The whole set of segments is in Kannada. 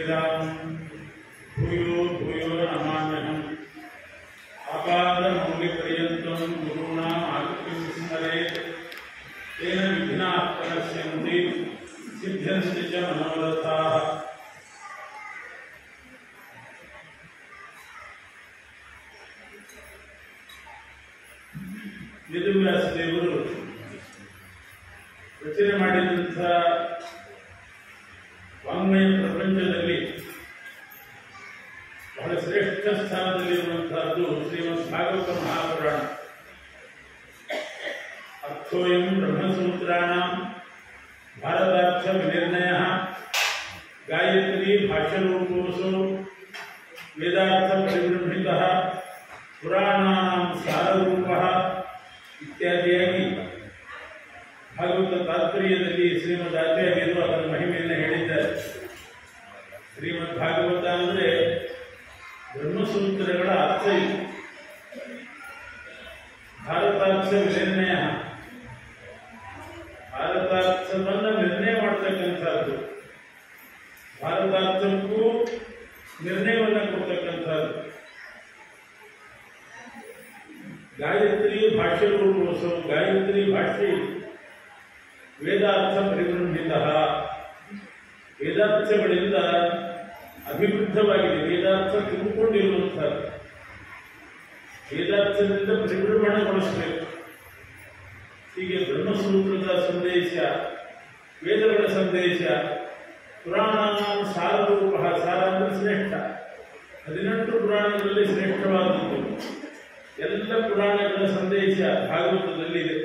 श्रीराम भूयो भूयो नमाम्यहम् आपादमौलिपर्यन्तं गुरूणाम् आकृतिं स्मरेत् तेन विघ्नाः प्रणश्यन्ति सिद्ध्यन्ति च मनोरथाः। ವೇದವ್ಯಾಸ ದೇವರು ರಚನೆ ಮಾಡಿದಂತಹ ವಾಂಗ್ಮಯ ಪ್ರಪಂಚದಲ್ಲಿ ಬಹಳ ಶ್ರೇಷ್ಠ ಸ್ಥಾನದಲ್ಲಿರುವಂತಹದ್ದು ಶ್ರೀಮದ್ ಭಾಗವತ ಮಹಾಪುರಾಣ. ಅರ್ಥೋಯಂ ಬ್ರಹ್ಮಸೂತ್ರಾಣಾಂ ಭಾರತಾರ್ಥ ವಿನಿರ್ಣಯಃ ಗಾಯತ್ರಿ ಭಾಷ್ಯರೂಪೋऽಸೌ ವೇದಾರ್ಥ ಪರಿಬೃಂಹಿತಃ ಪುರಾಣಾನಾಂ ಸಾರರೂಪಃ ಇತ್ಯಾದಿಯಾಗಿ ಭಾಗವತ ತಾತ್ಪರ್ಯದಲ್ಲಿ ಶ್ರೀಮದ್ ಆಚಾರ್ಯರು ಅದರ ಮಹಿಮೆಯನ್ನು ಹೇಳಿದ್ದಾರೆ. ಶ್ರೀಮದ್ ಭಾಗವತ ಅಂದರೆ ಬ್ರಹ್ಮಸೂತ್ರಗಳ ಅರ್ಥ ಇದು. ಭಾರತಾರ್ಥ ನಿರ್ಣಯ, ಭಾರತಾರ್ಥವನ್ನು ನಿರ್ಣಯ ಮಾಡತಕ್ಕಂಥದ್ದು, ಭಾರತಾರ್ಥಕ್ಕೂ ನಿರ್ಣಯವನ್ನು ಕೊಡ್ತಕ್ಕಂಥದ್ದು. ಗಾಯತ್ರಿ ಭಾಷ್ಯ ರೂಪೋತ್ಸವ, ಗಾಯತ್ರಿ ಭಾಷ್ಯ ವೇದಾರ್ಥ ಪರಿಬೃಂಹಿತ, ವೇದಾರ್ಥಗಳಿಂದ ಅಭಿವೃದ್ಧವಾಗಿದೆ, ವೇದಾರ್ಥ ತುಂಬಿಕೊಂಡಿರುವಂಥದ್ದು. ವೇದಾರ್ಥದಿಂದ ಪರಿಭ್ರಮಣಗೊಳಿಸಬೇಕು. ಹೀಗೆ ಬ್ರಹ್ಮಸೂತ್ರದ ಸಂದೇಶ, ವೇದಗಳ ಸಂದೇಶ, ಪುರಾಣ ಸಾರರೂಪ, ಸಾರ ಅಂದರೆ ಶ್ರೇಷ್ಠ. 18 ಪುರಾಣಗಳಲ್ಲಿ ಶ್ರೇಷ್ಠವಾದದ್ದು. ಎಲ್ಲ ಪುರಾಣಗಳ ಸಂದೇಶ ಭಾಗವತದಲ್ಲಿದೆ.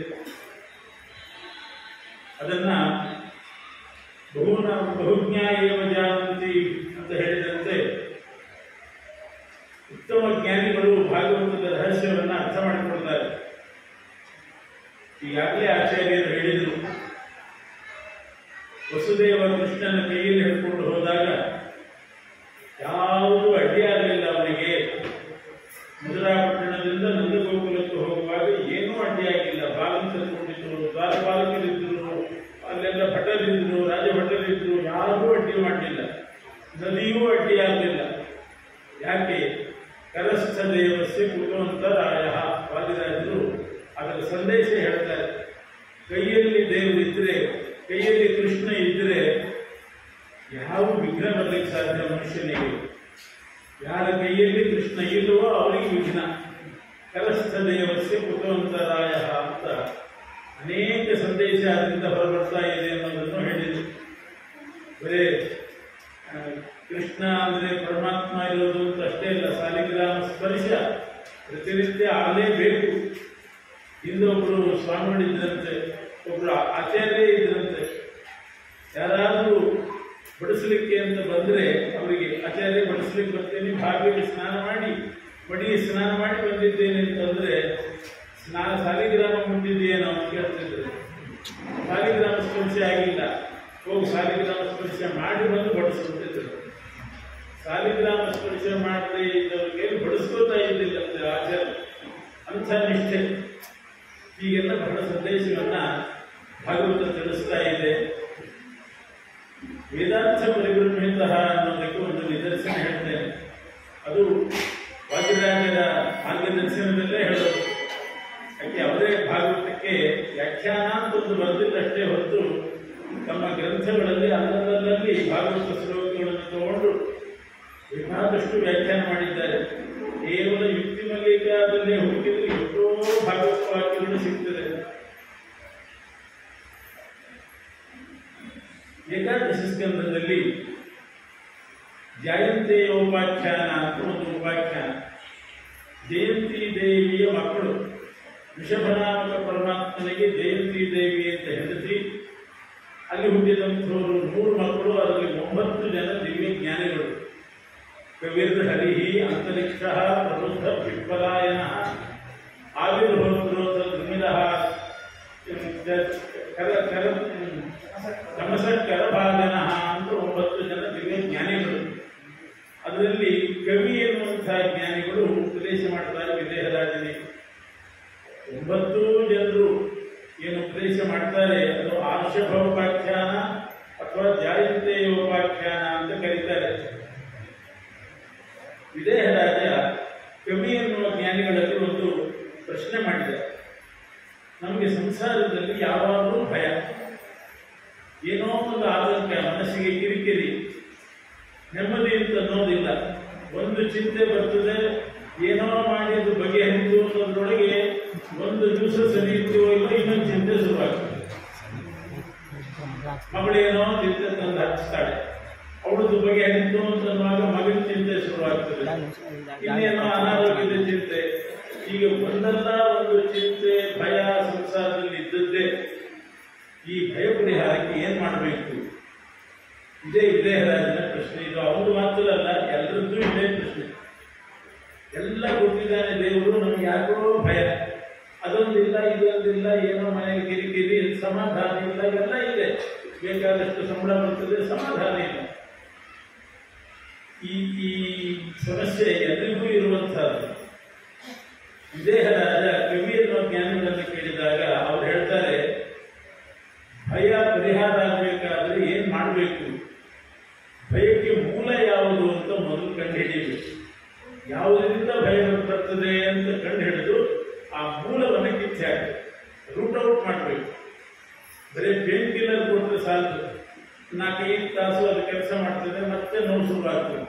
ಅದನ್ನ ಬಹುಜ್ಞ ಏವ ಜಾನಂತಿ ಅಂತ ಹೇಳಿದಂತೆ ಉತ್ತಮ ಜ್ಞಾನಿಗಳು ಭಾಗವತದ ರಹಸ್ಯವನ್ನು ಅರ್ಥ ಮಾಡಿಕೊಳ್ತಾರೆ. ಈಗಾಗಲೇ ಆಚಾರ್ಯರು ಹೇಳಿದರು, ವಸುದೇವ ಕೃಷ್ಣನ ಕೈಯಲ್ಲಿ ಹಿಡ್ಕೊಂಡು ಹೋದಾಗ ಯಾವುದೂ ಅಡ್ಡಿಯಾಗಲಿಲ್ಲ ಅವನಿಗೆ. ಮಧುರಾಪಟ್ಟಣದಿಂದ ನಂದಗೋಕುಲಕ್ಕೆ ಹೋಗುವಾಗ ಏನೂ ಅಡ್ಡಿಯಾಗಿಲ್ಲ. ಬಾಗಿಲು ತರ್ಕೊಂಡಿದ್ರು, ದ್ವಾರಪಾಲಕರಿದ್ದರು, ಅಲ್ಲೆಲ್ಲ ಭಟರಿದ್ರು, ರಾಜಭಟರಿದ್ರು, ಯಾರೂ ಅಡ್ಡಿ ಮಾಡಲಿಲ್ಲ. ನದಿಯೂ ಅಡ್ಡಿಯಾಗಲಿಲ್ಲ. ಯಾಕೆ? ಕರಸ್ಥ ದೇವಸ್ಯ ಕುತೋಂತರಾಯ. ವಾದಿರಾಜರು ಅದರ ಸಂದೇಶ ಹೇಳ್ತಾರೆ. ಕೈಯಲ್ಲಿ ದೇವರಿದ್ದರೆ, ಕೈಯಲ್ಲಿ ಕೃಷ್ಣ ಇದ್ದರೆ ಯಾವ ವಿಘ್ನ ಬರಲಿಕ್ಕೆ ಸಾಧ್ಯ ಮನುಷ್ಯನಿಗೆ? ಯಾರ ಕೈಯಲ್ಲಿ ಕೃಷ್ಣ ಇಲ್ಲವೋ ಅವರಿಗೆ ವಿಘ್ನ. ಕರಸ್ಥ ದೇವಸ್ಯ ಕುತೋಂತರಾಯ ಅಂತ ಅನೇಕ ಸಂದೇಶ ಅದರಿಂದ ಹೊರಬರ್ತಾ ಇದೆ ಅನ್ನೋದನ್ನು ಹೇಳಿದರು. ಬರೇ ಕೃಷ್ಣ ಅಂದರೆ ಪರಮಾತ್ಮ ಇರೋದು ಅಂತ ಅಷ್ಟೇ ಇಲ್ಲ, ಸಾಲಿಗ್ರಾಮ ಸ್ಪರ್ಶ ಪ್ರತಿನಿತ್ಯ ಆಗಲೇಬೇಕು. ಹಿಂದೊಬ್ಬರು ಸ್ವಾಮಿಗಳಿದ್ರಂತೆ, ಒಬ್ಬರು ಆಚಾರ್ಯ ಇದ್ರಂತೆ. ಯಾರಾದರೂ ಬಡಿಸಲಿಕ್ಕೆ ಅಂತ ಬಂದರೆ ಅವರಿಗೆ ಆಚಾರ್ಯ ಬಡಿಸ್ಲಿಕ್ಕೆ ಬರ್ತೇನೆ, ಬಾವಿಗೆ ಸ್ನಾನ ಮಾಡಿ ಮಡಿಗೆ ಸ್ನಾನ ಮಾಡಿ ಬಂದಿದ್ದೇನೆ ಅಂತಂದರೆ ಸಾಲಿಗ್ರಾಮ ಮುಟ್ಟಿದೆಯೇನೋ ಅಂತ ಕೇಳ್ತಿದ್ರು. ಸಾಲಿಗ್ರಾಮ ಸ್ಪರ್ಶ ಆಗಿಲ್ಲ, ಹೋಗಿ ಸಾಲಿಗ್ರಾಮ ಸ್ಪರ್ಶ ಮಾಡಿ ಬಂದು ಬಡಿಸುತ್ತಿದ್ರು. ಸಾಲಿಗ್ರಾಮ ಸ್ಪರ್ಶ ಮಾಡದೆ ಇದ್ದವರಿಗೆ ಬಡಿಸ್ಕೋತಾ ಇದ್ದಿಲ್ಲಂತೆ ಆಚಾರ್ಯ. ಅಂಥ ನಿಷ್ಠೆ. ಹೀಗೆಲ್ಲ ಬಹಳ ಸಂದೇಶವನ್ನ ಭಾಗವತ ತಿಳಿಸ್ತಾ ಇದೆ. ವೇದಾರ್ಥ ಪರಿಬೃಂಹಿತ ಅನ್ನೋದಕ್ಕೆ ಒಂದು ನಿದರ್ಶನ ಹೇಳ್ತೇನೆ. ಅದು ವಾದಿರಾಜರ ಮಾರ್ಗದರ್ಶನದಲ್ಲೇ ಹೇಳೋದು. ಯಾಕೆ ಅವರೇ ಭಾಗವತಕ್ಕೆ ವ್ಯಾಖ್ಯಾನ ಅಂತ ಒಂದು ಬರೆದಿದ್ದಷ್ಟೇ ಹೊರತು ತಮ್ಮ ಗ್ರಂಥಗಳಲ್ಲಿ ಅಲ್ಲಲ್ಲಿ ಭಾಗವತ ಶ್ಲೋಕಗಳನ್ನು ತಗೊಂಡು ಬೇಕಾದಷ್ಟು ವ್ಯಾಖ್ಯಾನ ಮಾಡಿದ್ದಾರೆ. ಕೇವಲ ಯುಕ್ತಿ ಮಲ್ಲಿಕಾದಲ್ಲೇ ಹುಡುಕಿದ್ರೆ ಎಷ್ಟೋ ಭಾಗವತ ವಾಕ್ಯಗಳು ಸಿಗ್ತದೆ. ಏಕಾದಶ ಸ್ಕಂದದಲ್ಲಿ ಜಯಂತಿಯೋಪಾಖ್ಯಾನ ಅಂತ ಒಂದು ಉಪಾಖ್ಯಾನ. ಜಯಂತಿ ದೇವಿಯ ಮಕ್ಕಳು, ಋಷಭನಾಮಕ ಪರಮಾತ್ಮನಿಗೆ ಜಯಂತಿ ದೇವಿ ಅಂತ ಹೆಂಡತಿ, ಅಲ್ಲಿ ಹುಟ್ಟಿದಂಥವರು 3 ಮಕ್ಕಳು, ಅದರಲ್ಲಿ 9 ಜನ ದಿವ್ಯ ಜ್ಞಾನಿಗಳು. ಕವಿರ್ ಹರಿಹಿ ಅಂತರಿಕ್ಷ ಪ್ರಬುದ್ಧ ವಿಫಲಾಯನ ಆವಿರ್ಭೋತ್ರೋತ ಧೃಮಿಲಃ ನಮಸ ಕರಭಾಜನ ಅಂತ 9 ಜನ ದಿವ್ಯ ಜ್ಞಾನಿಗಳು. ಅದರಲ್ಲಿ ಕವಿ ಎನ್ನುವಂತಹ ಜ್ಞಾನಿಗಳು ಉಪದೇಶ ಮಾಡ್ತಾರೆ ವಿದೇಹರಾಜನಿಗೆ. 9 ಜನರು ಏನು ಉಪದೇಶ ಮಾಡ್ತಾರೆ ಅದು ಆರ್ಷಭೋಪಾಖ್ಯಾನ ಅಥವಾ ಜಾಯಂತೆಯೋಪಾಖ್ಯಾನ ಅಂತ ಕರೀತಾರೆ. ವಿದೇಹರಾಜ ಕವಿ ಎನ್ನುವ ಜ್ಞಾನಿಗಳಲ್ಲಿ ಒಂದು ಪ್ರಶ್ನೆ ಮಾಡಿದೆ. ನಮಗೆ ಸಂಸಾರದಲ್ಲಿ ಯಾವಾಗಲೂ ಭಯ, ಏನೋ ಒಂದು ಆತಂಕ, ಮನಸ್ಸಿಗೆ ಕಿರಿಕಿರಿ, ನೆಮ್ಮದಿ ಅಂತ ಅನ್ನೋದಿಲ್ಲ. ಒಂದು ಚಿಂತೆ ಬರ್ತದೆ, ಏನೋ ಮಾಡಿದ್ದು ಬಗೆಹರಿತು ಅನ್ನೋದ್ರೊಳಗೆ ಒಂದು ದಿವಸ ಸರಿಯುತ್ತೀವೋ ಇಲ್ಲ, ಇನ್ನೊಂದು ಚಿಂತೆ ಶುರುವಾಗ್ತದೆ. ಮಗಳೇನೋ ಚಿಂತೆ ತಂದು ಹಚ್ಚಿಸ್ತಾಳೆ, ಅವಳದು ಬಗೆಹರಿತು ಅಂತನ್ನುವಾಗ ಮಗನ ಚಿಂತೆ ಶುರುವಾಗ್ತದೆ. ಇನ್ನೇನೋ ಅನಾರೋಗ್ಯದ ಚಿಂತೆ. ಈಗ ಒಂದಲ್ಲ ಒಂದು ಚಿಂತೆ, ಭಯ ಸಂಸಾರದಲ್ಲಿ ಇದ್ದದ್ದೇ. ಈ ಭಯ ಪರಿಹಾರಕ್ಕೆ ಏನ್ ಮಾಡಬೇಕು? ಇದೇ ವಿದೇಹರಾಜನ ಪ್ರಶ್ನೆ. ಇದು ಅವನು ಮಾತ್ರ ಅಲ್ಲ, ಎಲ್ಲರದ್ದು ಇದೇ ಪ್ರಶ್ನೆ. ಎಲ್ಲ ಗೊತ್ತಿದ್ದಾನೆ ದೇವರು, ನಮ್ಗೆ ಯಾಕೋ ಭಯ, ಅದೊಂದಿಲ್ಲ ಇದೊಂದಿಲ್ಲ, ಏನೋ ಮನೆಗೆ ಕಿರಿಕಿರಿ, ಸಮಾಧಾನ ಇಲ್ಲ, ಎಲ್ಲ ಇದೆ. ಬೇಕಾದಷ್ಟು ಸಂಬಳ ಬರ್ತದೆ, ಸಮಾಧಾನ ಇಲ್ಲ. ಈ ಸಮಸ್ಯೆ ಎಲ್ರಿಗೂ ಇರುವಂತಹದ್ದು. ವಿದೇಹರಾಜ ಕವಿ ಎನ್ನುವ ಜ್ಞಾನಿಗಳನ್ನು ಕೇಳಿದಾಗ ಅವ್ರು ಹೇಳ್ತಾರೆ, ಭಯ ಪರಿಹಾರ ಆಗಬೇಕಾದ್ರೆ ಏನ್ ಮಾಡಬೇಕು, ಭಯಕ್ಕೆ ಮೂಲ ಯಾವುದು ಅಂತ ಮೊದಲು ಕಂಡು ಹಿಡಿಯಬೇಕು. ಯಾವುದರಿಂದ ಭಯ ಬರ್ತದೆ ಅಂತ ಕಂಡು ಹಿಡಿದು ಆ ಮೂಲವನ್ನು ಕಿತ್ತು ಹಾಕಿ ರೂಟ್ ಔಟ್ ಮಾಡಬೇಕು. ಬರೀ ಪೇನ್ ಕಿಲ್ಲರ್ ಕೊಟ್ಟರೆ ಸಾಲದು, 4-5 ತಾಸು ಅದು ಕೆಲಸ ಮಾಡ್ತದೆ, ಮತ್ತೆ ನೋವು ಶುರುವಾಗ್ತದೆ,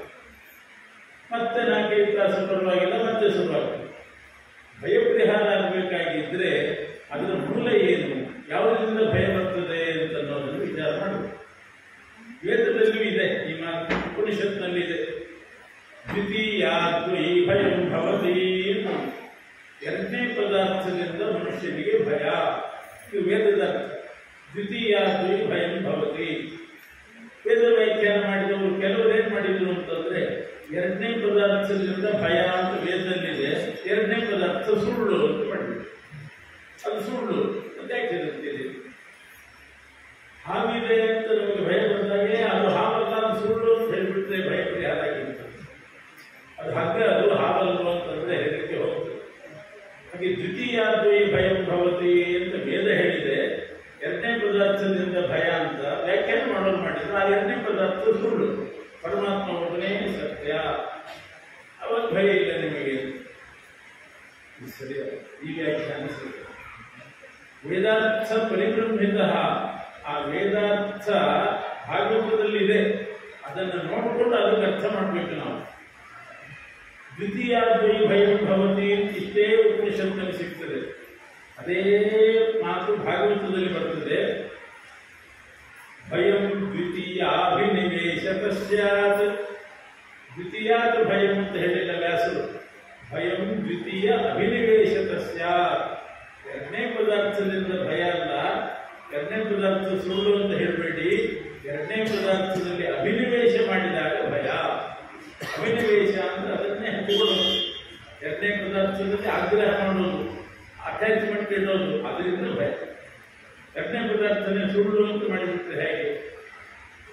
ಮತ್ತೆ 4-5 ತಾಸು ಪರವಾಗಿಲ್ಲ, ಮತ್ತೆ ಶುರುವಾಗ್ತದೆ. ಭಯ ಪರಿಹಾರ ಆಗಬೇಕಾಗಿದ್ರೆ ಅದರ ಮೂಲ ಏನು, ಯಾವುದರಿಂದ ಭಯ ಬರ್ತದೆ ಅಂತ ಅನ್ನೋದನ್ನು ವಿಚಾರ ಮಾಡಬೇಕು. ವೇದದಲ್ಲೂ ಇದೆ, ಈ ಮಾತು ಉಪನಿಷತ್ನಲ್ಲಿ ಇದೆ. ದ್ವಿತೀಯಾದ್ವೈ ಭಯಂ ಭವತಿ. ಎರಡನೇ ಪದಾರ್ಥದಿಂದ ಮನುಷ್ಯನಿಗೆ ಭಯ, ಇದು ವೇದದ ದ್ವಿತೀಯಾದ್ವೈ ಭಯಂ ಭವತಿ. ವೇದ ವ್ಯಾಖ್ಯಾನ ಮಾಡಿದವರು ಕೆಲವರು ಏನ್ ಮಾಡಿದ್ರು ಅಂತಂದ್ರೆ, ಎರಡನೇ ಪದಾರ್ಥದಿಂದ ಭಯ ಅಂತ ವೇದದಲ್ಲಿದೆ, ಎರಡನೇ ಪದಾರ್ಥ ಸುಳ್ಳು ಅಂತ ಮಾಡಿದ್ರು. ಅದು ಸುಳ್ಳು ಅಂತ ಯಾಕಿರುತ್ತೀರಿ? ಹಾವಿದೆ ಅಂತ ನಮಗೆ ಭಯ ಬಂದಾಗೆ ಅದು ಹಾವಲ್ಲ, ಅದು ಸುಳ್ಳು ಅಂತ ಹೇಳಿಬಿಟ್ರೆ ಭಯ ಪರಿಹಾರ ಆಗಿರ್ತದೆ. ಅದು ಹಗ್ಗ, ಅದು ಹಾವಲ್ವ ಅಂತಂದ್ರೆ ಹೆದರಿಕೆ ಹೋಗ್ತದೆ. ಹಾಗೆ ದ್ವಿತೀಯಾದ್ವೈ ಭಯಂ ಭವತಿ ಅಂತ ವೇದ ಹೇಳಿದೆ, ಎರಡನೇ ಪದಾರ್ಥದಿಂದ ಭಯ ಅಂತ ವ್ಯಾಖ್ಯಾನ ಮಾಡೋದು ಮಾಡಿದ್ರೆ ಆ ಎರಡನೇ ಪದಾರ್ಥ ಸುಳ್ಳು, ಪರಮಾತ್ಮ ಒಬ್ಬನೇ ಸತ್ಯ, ಅವಾಗ ಭಯ ಇಲ್ಲ ನಿಮಗೆ. ಸರಿಯ ಈ ವ್ಯಾಖ್ಯಾನ ಸರಿ. ವೇದಾರ್ಥ ಪರಿಬ್ರಹ್ಮಿತ, ಆ ವೇದಾರ್ಥ ಭಾಗವತದಲ್ಲಿದೆ, ಅದನ್ನು ನೋಡಿಕೊಂಡು ಅದಕ್ಕೆ ಅರ್ಥ ಮಾಡಬೇಕು ನಾವು. ದ್ವಿತೀಯಾದ್ವೈ ಭಯಂ ಭವತಿ ಇಷ್ಟೇ ಉಪನಿಷತ್ನಲ್ಲಿ ಸಿಗ್ತದೆ. ಅದೇ ಮಾತು ಭಾಗವತದಲ್ಲಿ ಬರ್ತದೆ. ಭಯಂ ದ್ವಿತೀಯಾಭಿನಿವೇಶತ ಸ್ಯಾತ್. ದ್ವಿತೀಯಾತ್ ಭಯಂ ಅಂತ ಹೇಳಿಲ್ಲ ವ್ಯಾಸರು, ಭಯಂ ದ್ವಿತೀಯ ಅಭಿನಿವೇಶತ ಸ್ಯಾತ್. ಎರಡನೇ ಪದಾರ್ಥದಿಂದ ಭಯ ಅಲ್ಲ, ಎರಡನೇ ಪದಾರ್ಥ ಸುಳ್ಳು ಅಂತ ಹೇಳಬೇಡಿ, ಎರಡನೇ ಪದಾರ್ಥದಲ್ಲಿ ಅಭಿನಿವೇಶ ಮಾಡಿದಾಗ ಭಯ. ಅಭಿನಿವೇಶ ಅಂದ್ರೆ ಅದನ್ನೇ ಹಂಚಿಕೊಳ್ಳೋದು, ಎರಡನೇ ಪದಾರ್ಥದಲ್ಲಿ ಆಗ್ರಹ ಮಾಡೋದು, ಅಟ್ಯಾಚ್ಮೆಂಟ್ ಇಡೋದು, ಅದರಿಂದ ಭಯ. ಎರಡನೇ ಪದಾರ್ಥನೇ ಸುಳ್ಳು ಅಂತ ಮಾಡಿಬಿಟ್ರೆ ಹೇಗೆ?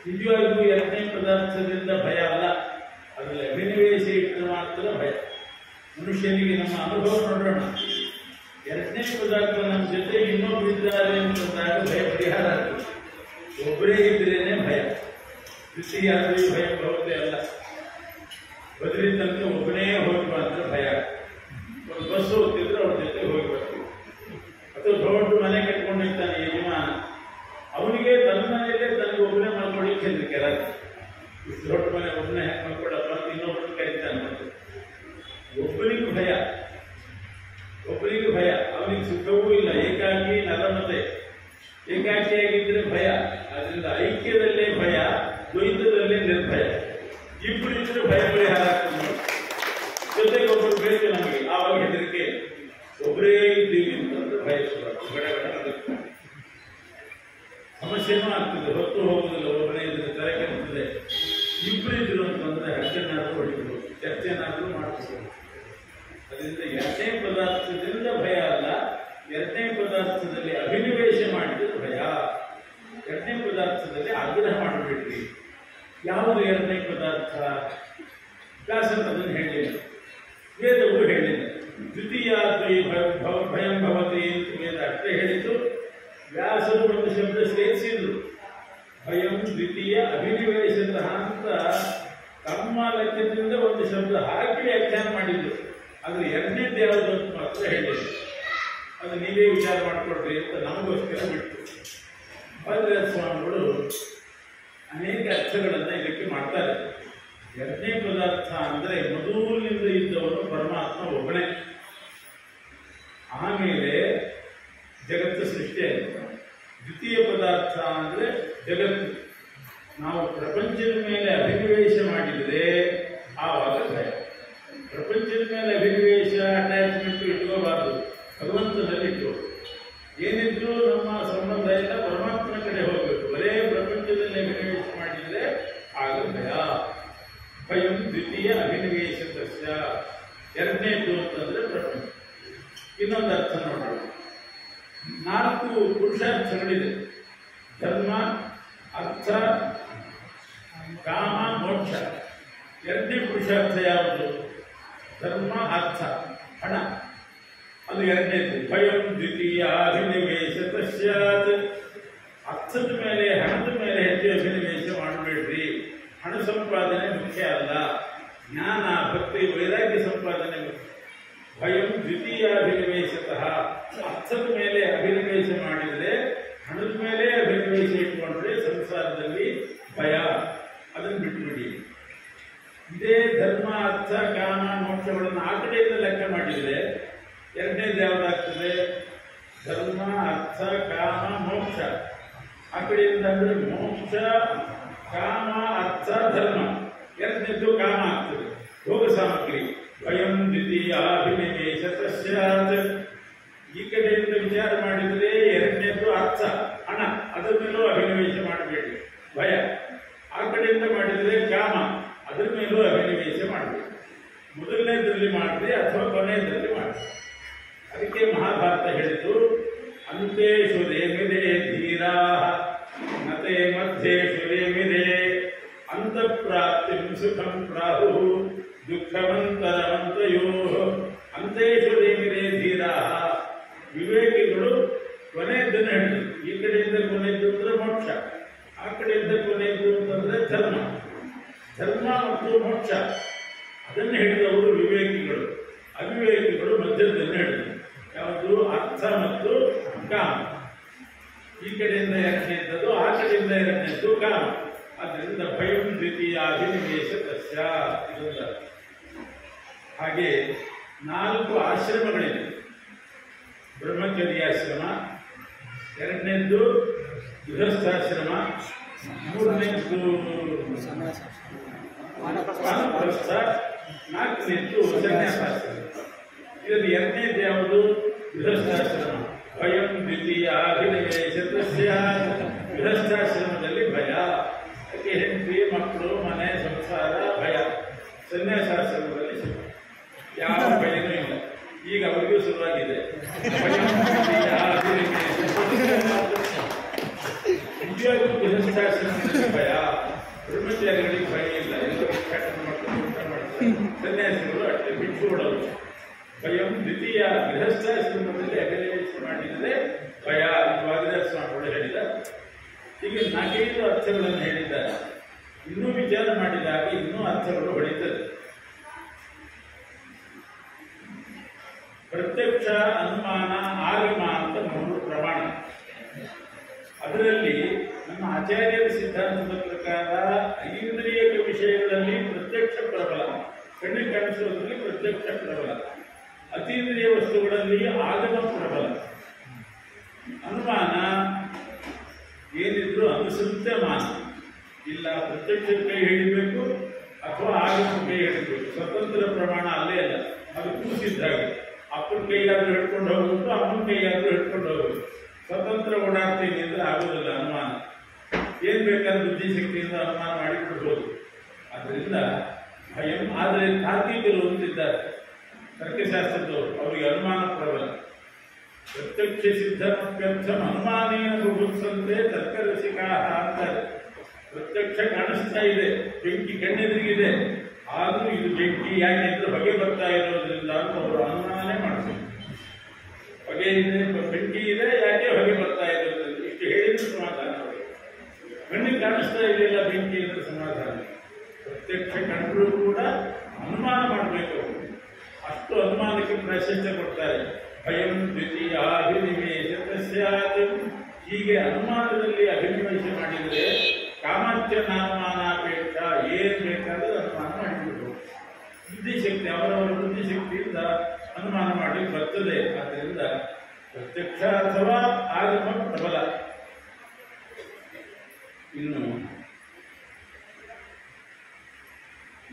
ನಿಜವಾಗಿಯೂ ಎರಡನೇ ಪದಾರ್ಥದಿಂದ ಭಯ ಅಲ್ಲ, ಅದರಲ್ಲಿ ಅಭಿನಿವೇಶ ಇಟ್ಟರೆ ಮಾತ್ರ ಭಯ. ಮನುಷ್ಯನಿಗೆ ನಮ್ಮ ಅನುಭವ ನೋಡೋಣ. ಎರಡನೇ ಪದಾರ್ಥ ನಮ್ಮ ಜೊತೆ ಇನ್ನೊಬ್ರು ಇದ್ದಾರೆ ಅಂತಂದಾಗ ಭಯ ಪರಿಹಾರ ಆಗ್ತದೆ. ಒಬ್ಬರೇ ಇದ್ರೇನೆ ಭಯ. ದ್ವಿತೀಯಾದ್ವೈ ಭಯ ಬರೋದೇ ಅಲ್ಲ. ಬದಲಿ ತನಕ ಒಬ್ಬನೇ ಹೋಗಿ ಮಾತ್ರ ಭಯ. ಒಂದು ಬಸ್ ಹೋಗ್ತಿದ್ರೆ ಅವ್ರ ಜೊತೆ ಹೋಗ್ಬೇಕು. ಅಥವಾ ದೊಡ್ಡ ಮನೆ ಕಟ್ಕೊಂಡಿರ್ತಾನೆ ಯಜಮಾನ, ಅವನಿಗೆ ತನ್ನ ಮನೆಯಲ್ಲೇ ತನಗೆ ಒಬ್ಬನೇ ಮಾಡ್ಕೊಳ್ಳಿಕ್ಕೆ ಹೆದರಿಕೆ ಅಲ್ಲ. ಇಷ್ಟು ದೊಡ್ಡ ಮನೆ ಒಬ್ಬನೇ ಹೆಂಗೆ ಮಾಡ್ಕೊಡಪ್ಪ ಅಂತ ಇನ್ನೊಬ್ಬರನ್ನು ಕರೀತಾನೆ. ಒಬ್ಬನಿಗೂ ಭಯ, ಒಬ್ಬನಿಗೂ ಭಯ. ಅವನಿಗೆ ಸುಖವೂ ಇಲ್ಲ, ಏಕಾಕಿ ನರಮತೆ. ಏಕಾಕಿಯಾಗಿದ್ರೆ ಭಯ, ಅದರಿಂದ ಐಕ್ಯದಲ್ಲೇ ಭಯ, ದ್ವೈತದಲ್ಲೇ ನಿರ್ಭಯ. ಇಬ್ಬರು ಇದ್ರೆ ಭಯ ಪರಿಹಾರ ಆಗ್ತದೆ. ಜೊತೆಗೆ ಒಬ್ಬರು ಬೇಕು ನಮಗೆ, ಆವಾಗ ಹೆದರಿಕೆ. ಒಬ್ಬರೇ ಇದ್ದೀವಿ ಅಂತಂದ್ರೆ ಭಯ ಶುರು, ಸಮಸ್ಯೆನೂ ಆಗ್ತದೆ, ಹೊತ್ತು ಹೋಗುದಿಲ್ಲ. ಒಬ್ಬರೇ ಇದ್ರೆ ತಲೆ ಕೆಡ್ತದೆ. ಇಬ್ಬರು ಇದ್ರು ಅಂತಂದ್ರೆ ಹರ್ಷನಾದ್ರೂ ಹೊಡಿಬೋದು, ಚರ್ಚೆನಾದ್ರೂ ಮಾಡ್ಕೋಬೋದು. ಅದರಿಂದ ಎರಡನೇ ಪದಾರ್ಥದಿಂದ ಭಯ ಅಲ್ಲ, ಎರಡನೇ ಪದಾರ್ಥದಲ್ಲಿ ಅಭಿನಿವೇಶ ಮಾಡಿದ್ರೆ ಭಯ. ಎರಡನೇ ಪದಾರ್ಥದಲ್ಲಿ ಆಗ್ರಹ ಮಾಡಬೇಡ್ರಿ. ಯಾವುದು ಎರಡನೇ ಪದಾರ್ಥ? ವ್ಯಾಸರು ಅದನ್ನು ಹೇಳಿಲ್ಲ, ವೇದವು ಹೇಳಿಲ್ಲ. ದ್ವಿತೀಯಾದ್ವೈ ಭಯಂ ಭವತಿ ಅಂತ ವೇದ ಅಷ್ಟೇ ಹೇಳಿದ್ದು. ವ್ಯಾಸರು ಒಂದು ಶಬ್ದ ಸೇರಿಸಿದ್ರು, ಭಯಂ ದ್ವಿತೀಯ ಅಭಿನಿವೇಶದ ಅಂತ ತಮ್ಮ ಲೆಕ್ಕದಿಂದ ಒಂದು ಶಬ್ದ ಹಾಕಿ ವ್ಯಾಖ್ಯಾನ ಮಾಡಿದ್ರು. ಆದ್ರೆ ಎರಡನೇದು ಯಾವುದು ಅಂತ ಮಾತ್ರ ಹೇಳಿದ್ರು. ಅದು ನೀವೇ ವಿಚಾರ ಮಾಡಿಕೊಡ್ರಿ ಅಂತ ನಮಗೋಸ್ಕರ ಬಿಟ್ಟು ವಾದಿರಾಜ ಸ್ವಾಮಿಗಳು ಅನೇಕ ಅರ್ಥಗಳನ್ನ ಇದಕ್ಕೆ ಮಾಡ್ತಾರೆ. ಎರಡನೇ ಪದಾರ್ಥ ಅಂದ್ರೆ ಮೊದಲಿನಿಂದ ಇದ್ದವನು ಪರಮಾತ್ಮ ಒಬ್ಬನೇ. ಆಮೇಲೆ ಜಗತ್ತು ಸೃಷ್ಟಿಯಾಯಿತು. ದ್ವಿತೀಯ ಪದಾರ್ಥ ಅಂದ್ರೆ ಜಗತ್ತು. ನಾವು ಪ್ರಪಂಚದ ಮೇಲೆ ಅಭಿನಿವೇಶ ಮಾಡಿದರೆ ಆವಾಗ ಭಯ. ಪ್ರಪಂಚದ ಮೇಲೆ ಅಭಿನಿವೇಶ ಅಟ್ಯಾಚ್ಮೆಂಟ್ ಇಟ್ಕೋಬಾರ್ದು, ಭಗವಂತನಲ್ಲಿ ಇಟ್ಟು. ಏನಿದ್ರು ನಮ್ಮ ಸಂಬಂಧ ಎಲ್ಲ ಪರಮಾತ್ಮನ ಕಡೆ ಹೋಗಬೇಕು. ಬರೇ ಪ್ರಪಂಚದಲ್ಲಿ ಅಭಿನಿವೇಶ ಮಾಡಿದರೆ ಆಗ ಭಯ. ಭಯಂ ದ್ವಿತೀಯ ಅಭಿನಿವೇಶ ತಸ್ಯ. ಎರಡನೇದು ಅಂತಂದ್ರೆ ಪ್ರಪಂಚ. ಇನ್ನೊಂದು ಅರ್ಥ ನೋಡೋಣ. 4 ಪುರುಷಾರ್ಥಗಳಿದೆ: ಧರ್ಮ, ಅರ್ಥ, ಕಾಮ, ಮೋಕ್ಷ. ಎರಡನೇ ಪುರುಷಾರ್ಥ ಯಾವುದು? ಧರ್ಮ, ಅರ್ಥ, ಹಣ. ಅದು ಎರಡನೇದು. ಭಯಂ ದ್ವಿತೀಯ ಅಭಿನಿವೇಶ ತಸ್ಯಾತ್. ಅರ್ಥದ ಮೇಲೆ, ಹಣದ ಮೇಲೆ ಹೆಚ್ಚು ಅಭಿನಿವೇಶ ಮಾಡಬೇಡ್ರಿ. ಹಣ ಸಂಪಾದನೆ ಮುಖ್ಯ ಅಲ್ಲ, ಜ್ಞಾನ, ಭಕ್ತಿ, ವೈರಾಗ್ಯ ಸಂಪಾದನೆ ಮುಖ್ಯ. ಭಯಂ ದ್ವಿತೀಯ ಅಭಿನಿವೇಶತಃ. ಅರ್ಥದ ಮೇಲೆ ಅಭಿನಿವೇಶ ಮಾಡಿದರೆ, ಹಣದ ಮೇಲೆ ಅಭಿನಿವೇಶ ಇಟ್ಕೊಂಡ್ರೆ ಸಂಸಾರದಲ್ಲಿ ಭಯ. ಅದನ್ನು ಬಿಟ್ಟುಬಿಡಿ. ಇದೇ ಧರ್ಮ, ಅರ್ಥ, ಕಾಮ, ಮೋಕ್ಷಗಳನ್ನು ಆ ಕಡೆಯಿಂದ ಲೆಕ್ಕ ಮಾಡಿದರೆ ಎರಡನೇದು ಯಾವುದಾಗ್ತದೆ? ಧರ್ಮ, ಅರ್ಥ, ಕಾಮ, ಮೋಕ್ಷ. ಆ ಕಡೆಯಿಂದ ಅಂದ್ರೆ ಮೋಕ್ಷ, ಕಾಮ, ಅರ್ಥ, ಧರ್ಮ. ಎರಡನೇದು ಕಾಮ ಆಗ್ತದೆ, ಭೋಗ ಸಾಮಗ್ರಿ. ಭಯಂ ದ್ವಿತೀಯ ಅಭಿನಿವೇಶ ತಸ್ಯಾತ್. ಈ ಕಡೆಯಿಂದ ವಿಚಾರ ಮಾಡಿದರೆ ಎರಡನೇದು ಅರ್ಥ, ಹಣ. ಅದರ ಮೇಲೂ ಅಭಿನಿವೇಶ ಮಾಡಬೇಡಿ, ಭಯ. ಆ ಕಡೆಯಿಂದ ಮಾಡಿದರೆ ಕಾಮ, ಅದರ ಮೇಲೂ ಅಭಿನಿವೇಶ ಮಾಡಬೇಕು. ಮೊದಲನೇದ್ರಲ್ಲಿ ಮಾಡ್ರಿ ಅಥವಾ ಕೊನೆಯದ್ರಲ್ಲಿ ಮಾಡ್ರಿ. ಅದಕ್ಕೆ ಮಹಾಭಾರತ ಹೇಳಿತು, ಅಂತೇಷು ರೇಮಿದೆ ಧೀರಾ ನತೆ ಮಧ್ಯೇಷು ರೇಮಿದೆ ಅಂತಃಪ್ರಾಪ್ತಿಂ ಸುಖಂ ಪ್ರಾಹು ದುಃಖವಂತರವಂತಯೋ. ಅಂತೇಷು ರೇಮಿದೆ ಧೀರಾ. ವಿವೇಕಿಗಳು ಕೊನೆಯದ್ದನ್ನು ಹೇಳಿದ್ರು. ಈ ಕಡೆಯಿಂದ ಕೊನೆಯದ್ದು ಅಂದ್ರೆ ಮೋಕ್ಷ, ಆ ಕಡೆಯಿಂದ ಕೊನೆಯದ್ದು ಅಂತಂದ್ರೆ ಧರ್ಮ. ಧರ್ಮ ಮತ್ತು ಮೋಕ್ಷ ಅದನ್ನು ಹೇಳಿದವರು ವಿವೇಕಿಗಳು. ಅವಿವೇಕಿಗಳು ಮಧ್ಯದಲ್ಲಿ ಹೇಳಿದರು. ಯಾವುದು? ಅರ್ಥ ಮತ್ತು ಕಾಮ. ಈ ಕಡೆಯಿಂದ ಎರಡನೇದ್ದು, ಆ ಕಡೆಯಿಂದ ಎರಡನೇದ್ದು ಕಾಮ. ಆದ್ದರಿಂದ ಭಯಂ ದ್ವಿತೀಯ ಅಭಿನಿವೇಶ ತಸ್ಯ. ಇದೊಂದು. ಹಾಗೆ 4 ಆಶ್ರಮಗಳಿವೆ. ಬ್ರಹ್ಮಚರ್ಯಾಶ್ರಮ, ಎರಡನೇದ್ದು ಗೃಹಸ್ಥಾಶ್ರಮ, ಮೂರನೇದ್ದು ವಾನಪ್ರಸ್ಥ, ನಾಲ್ಕನೇದ್ದು ಸನ್ಯಾಸಾಶ್ರಮ. ಇದರಲ್ಲಿ ಎರಡನೇದು ಯಾವುದು? ಗೃಹಸ್ಥಾಶ್ರಮ. ಭಯಂ ದ್ವಿತೀಯ ಅಭಿನಿವೇಶ ತಸ್ಯ. ಗೃಹಸ್ಥಾಶ್ರಮದಲ್ಲಿ ಭಯ. ಅದಕ್ಕೆ ಹೆಂಡತಿ, ಮಕ್ಕಳು, ಮನೆ, ಸಂಸಾರ, ಭಯ. ಸನ್ಯಾಸಾಶ್ರಮದಲ್ಲಿ ಸುಖ, ಯಾವ ಭಯನೂ ಇಲ್ಲ. ಈಗ ಅವರಿಗೂ ಶುರುವಾಗಿದೆ. ನಿಜವಾಗೂ ಗೃಹಸ್ಥಾಶ್ರಮದಲ್ಲಿ ಭಯ. ಬ್ರಹ್ಮಚಾರಿಗಳಿಗೆ ಭಯ ಇಲ್ಲ, ಎಲ್ಲರೂ ಮಾಡ್ತಾರೆ. ಸನ್ಯಾಸಿಗಳು ಅಷ್ಟೇ ಬಿಟ್ಟು ಬಿಡೋದು. ಭಯಂ ದ್ವಿತೀಯ ಗೃಹಸ್ಥಾಶ್ರಮದಲ್ಲಿ ಅಭಿನಿವೇಶ ಮಾಡಿದರೆ ಭಯ. ಇದು ವಾದಿರಾಜ ಸ್ವಾಮಿಗಳು ಹೇಳಿದ. ಹೀಗೆ 4 ಅರ್ಥಗಳನ್ನು ಹೇಳಿದ್ದಾರೆ. ಇನ್ನೂ ವಿಚಾರ ಮಾಡಿದಾಗ ಇನ್ನೂ ಅರ್ಥಗಳು ಹೊಳಿತದೆ. ಪ್ರತ್ಯಕ್ಷ, ಅನುಮಾನ, ಆಗಮ ಅಂತ 3 ಪ್ರಮಾಣ. ಅದರಲ್ಲಿ ನಮ್ಮ ಆಚಾರ್ಯರ ಸಿದ್ಧಾಂತದ ಪ್ರಕಾರ ಐಂದ್ರಿಯಕ ವಿಷಯಗಳಲ್ಲಿ ಪ್ರತ್ಯಕ್ಷ ಪ್ರಬಲ, ಕಣ್ಣಿಗೆ ಕಾಣಿಸುವುದರಲ್ಲಿ ಪ್ರತ್ಯಕ್ಷ ಪ್ರಬಲ. ಅತೀಂದ್ರಿಯ ವಸ್ತುಗಳಲ್ಲಿ ಆಗಮ ಪ್ರಬಲ. ಅನುಮಾನ ಏನಿದ್ರು ಅನುಸೃತ್ಯಮಾನ. ಇಲ್ಲ ಪ್ರತ್ಯಕ್ಷ ಕೈ ಹಿಡಿಬೇಕು ಅಥವಾ ಆಗಮ ಕೈ ಹಿಡಿಬೇಕು. ಸ್ವತಂತ್ರ ಪ್ರಮಾಣ ಅಲ್ಲೇ ಅಲ್ಲ, ಅದು ಕೂಸಿದ್ದಾಗ ಅಪ್ಪನ ಕೈಯಾದ್ರೂ ಹಿಡ್ಕೊಂಡು ಹೋಗ್ಬೇಕು, ಅಮ್ಮನ ಕೈಯಾದ್ರೂ ಹಿಡ್ಕೊಂಡು ಹೋಗ್ಬೇಕು. ಸ್ವತಂತ್ರ ಓಡಾಡ್ತೀನಿ ಅಂದ್ರೆ ಆಗೋದಿಲ್ಲ. ಅನುಮಾನ ಏನ್ ಬೇಕಾದ್ರೂ ಬುದ್ಧಿಶಕ್ತಿಯಿಂದ ಅನುಮಾನ ಮಾಡಿಬಿಡ್ಬೋದು. ಅದರಿಂದ ಭಯಂ. ಆದರೆ ತಾರ್ಕಿಕರು ಅಂತಿದ್ದಾರೆ, ತರ್ಕಶಾಸ್ತ್ರದವರು, ಅವರಿಗೆ ಅನುಮಾನ ಪ್ರಬಲ. ಪ್ರತ್ಯಕ್ಷ ಸಿದ್ಧಮಪ್ಯರ್ಥ ಅನುಮಾನೇನ ಬುಭುತ್ಸಂತೆ ತರ್ಕರಸಿಕಾ ಅಂತಾರೆ. ಪ್ರತ್ಯಕ್ಷ ಕಾಣಿಸ್ತಾ ಇದೆ, ಬೆಂಕಿ ಕಣ್ಣೆದುರಿಗಿದೆ, ಆದರೂ ಇದು ಬೆಂಕಿ ಯಾಕೆಂದ್ರೆ ಹೊಗೆ ಬರ್ತಾ ಇರೋದ್ರಿಂದ ಅಂತ ಅವರು ಅನುಮಾನನೇ ಮಾಡ್ತಾರೆ. ಹೊಗೆ ಇದೆ, ಬೆಂಕಿ ಇದೆ, ಯಾಕೆ ಹೊಗೆ ಬರ್ತಾ ಇರೋದ್ರಿಂದ. ಇಷ್ಟು ಹೇಳಿದ್ರು ಸಮಾಧಾನ. ಅವರಿಗೆ ಕಣ್ಣಿಗೆ ಕಾಣಿಸ್ತಾ ಇದೆಯಲ್ಲ ಬೆಂಕಿ ಅಂದ್ರೆ ಸಮಾಧಾನ. ಪ್ರತ್ಯಕ್ಷ ಪ್ರತ್ಯಕ್ಷ ಕಂಡರೂ ಕೂಡ ಅನುಮಾನ ಮಾಡಬೇಕು. ಅಷ್ಟು ಅನುಮಾನಕ್ಕೆ ಪ್ರಾಶಸ್ತ್ಯ ಕೊಡ್ತಾರೆ. ಭಯಂ ದ್ವಿತೀಯಾಭಿನಿವೇಶ ಹೀಗೆ ಅನುಮಾನದಲ್ಲಿ ಅಭಿನಿವೇಶ ಮಾಡಿದರೆ ಕಾಮಾಚ್ಯ ನಾನುಮಾನಾಪೇಕ್ಷ ಏನ್ ಬೇಕಾದ್ರೆ ಅನುಮಾನ ಮಾಡಿಬಿಡ್ಬೋದು. ಬುದ್ಧಿಶಕ್ತಿ ಅವರವರ ಬುದ್ಧಿಶಕ್ತಿಯಿಂದ ಅನುಮಾನ ಮಾಡಿ ಬರ್ತದೆ. ಆದ್ದರಿಂದ ಪ್ರತ್ಯಕ್ಷ ಅಥವಾ ಆಗಮ ಪ್ರಬಲ. ಇನ್ನು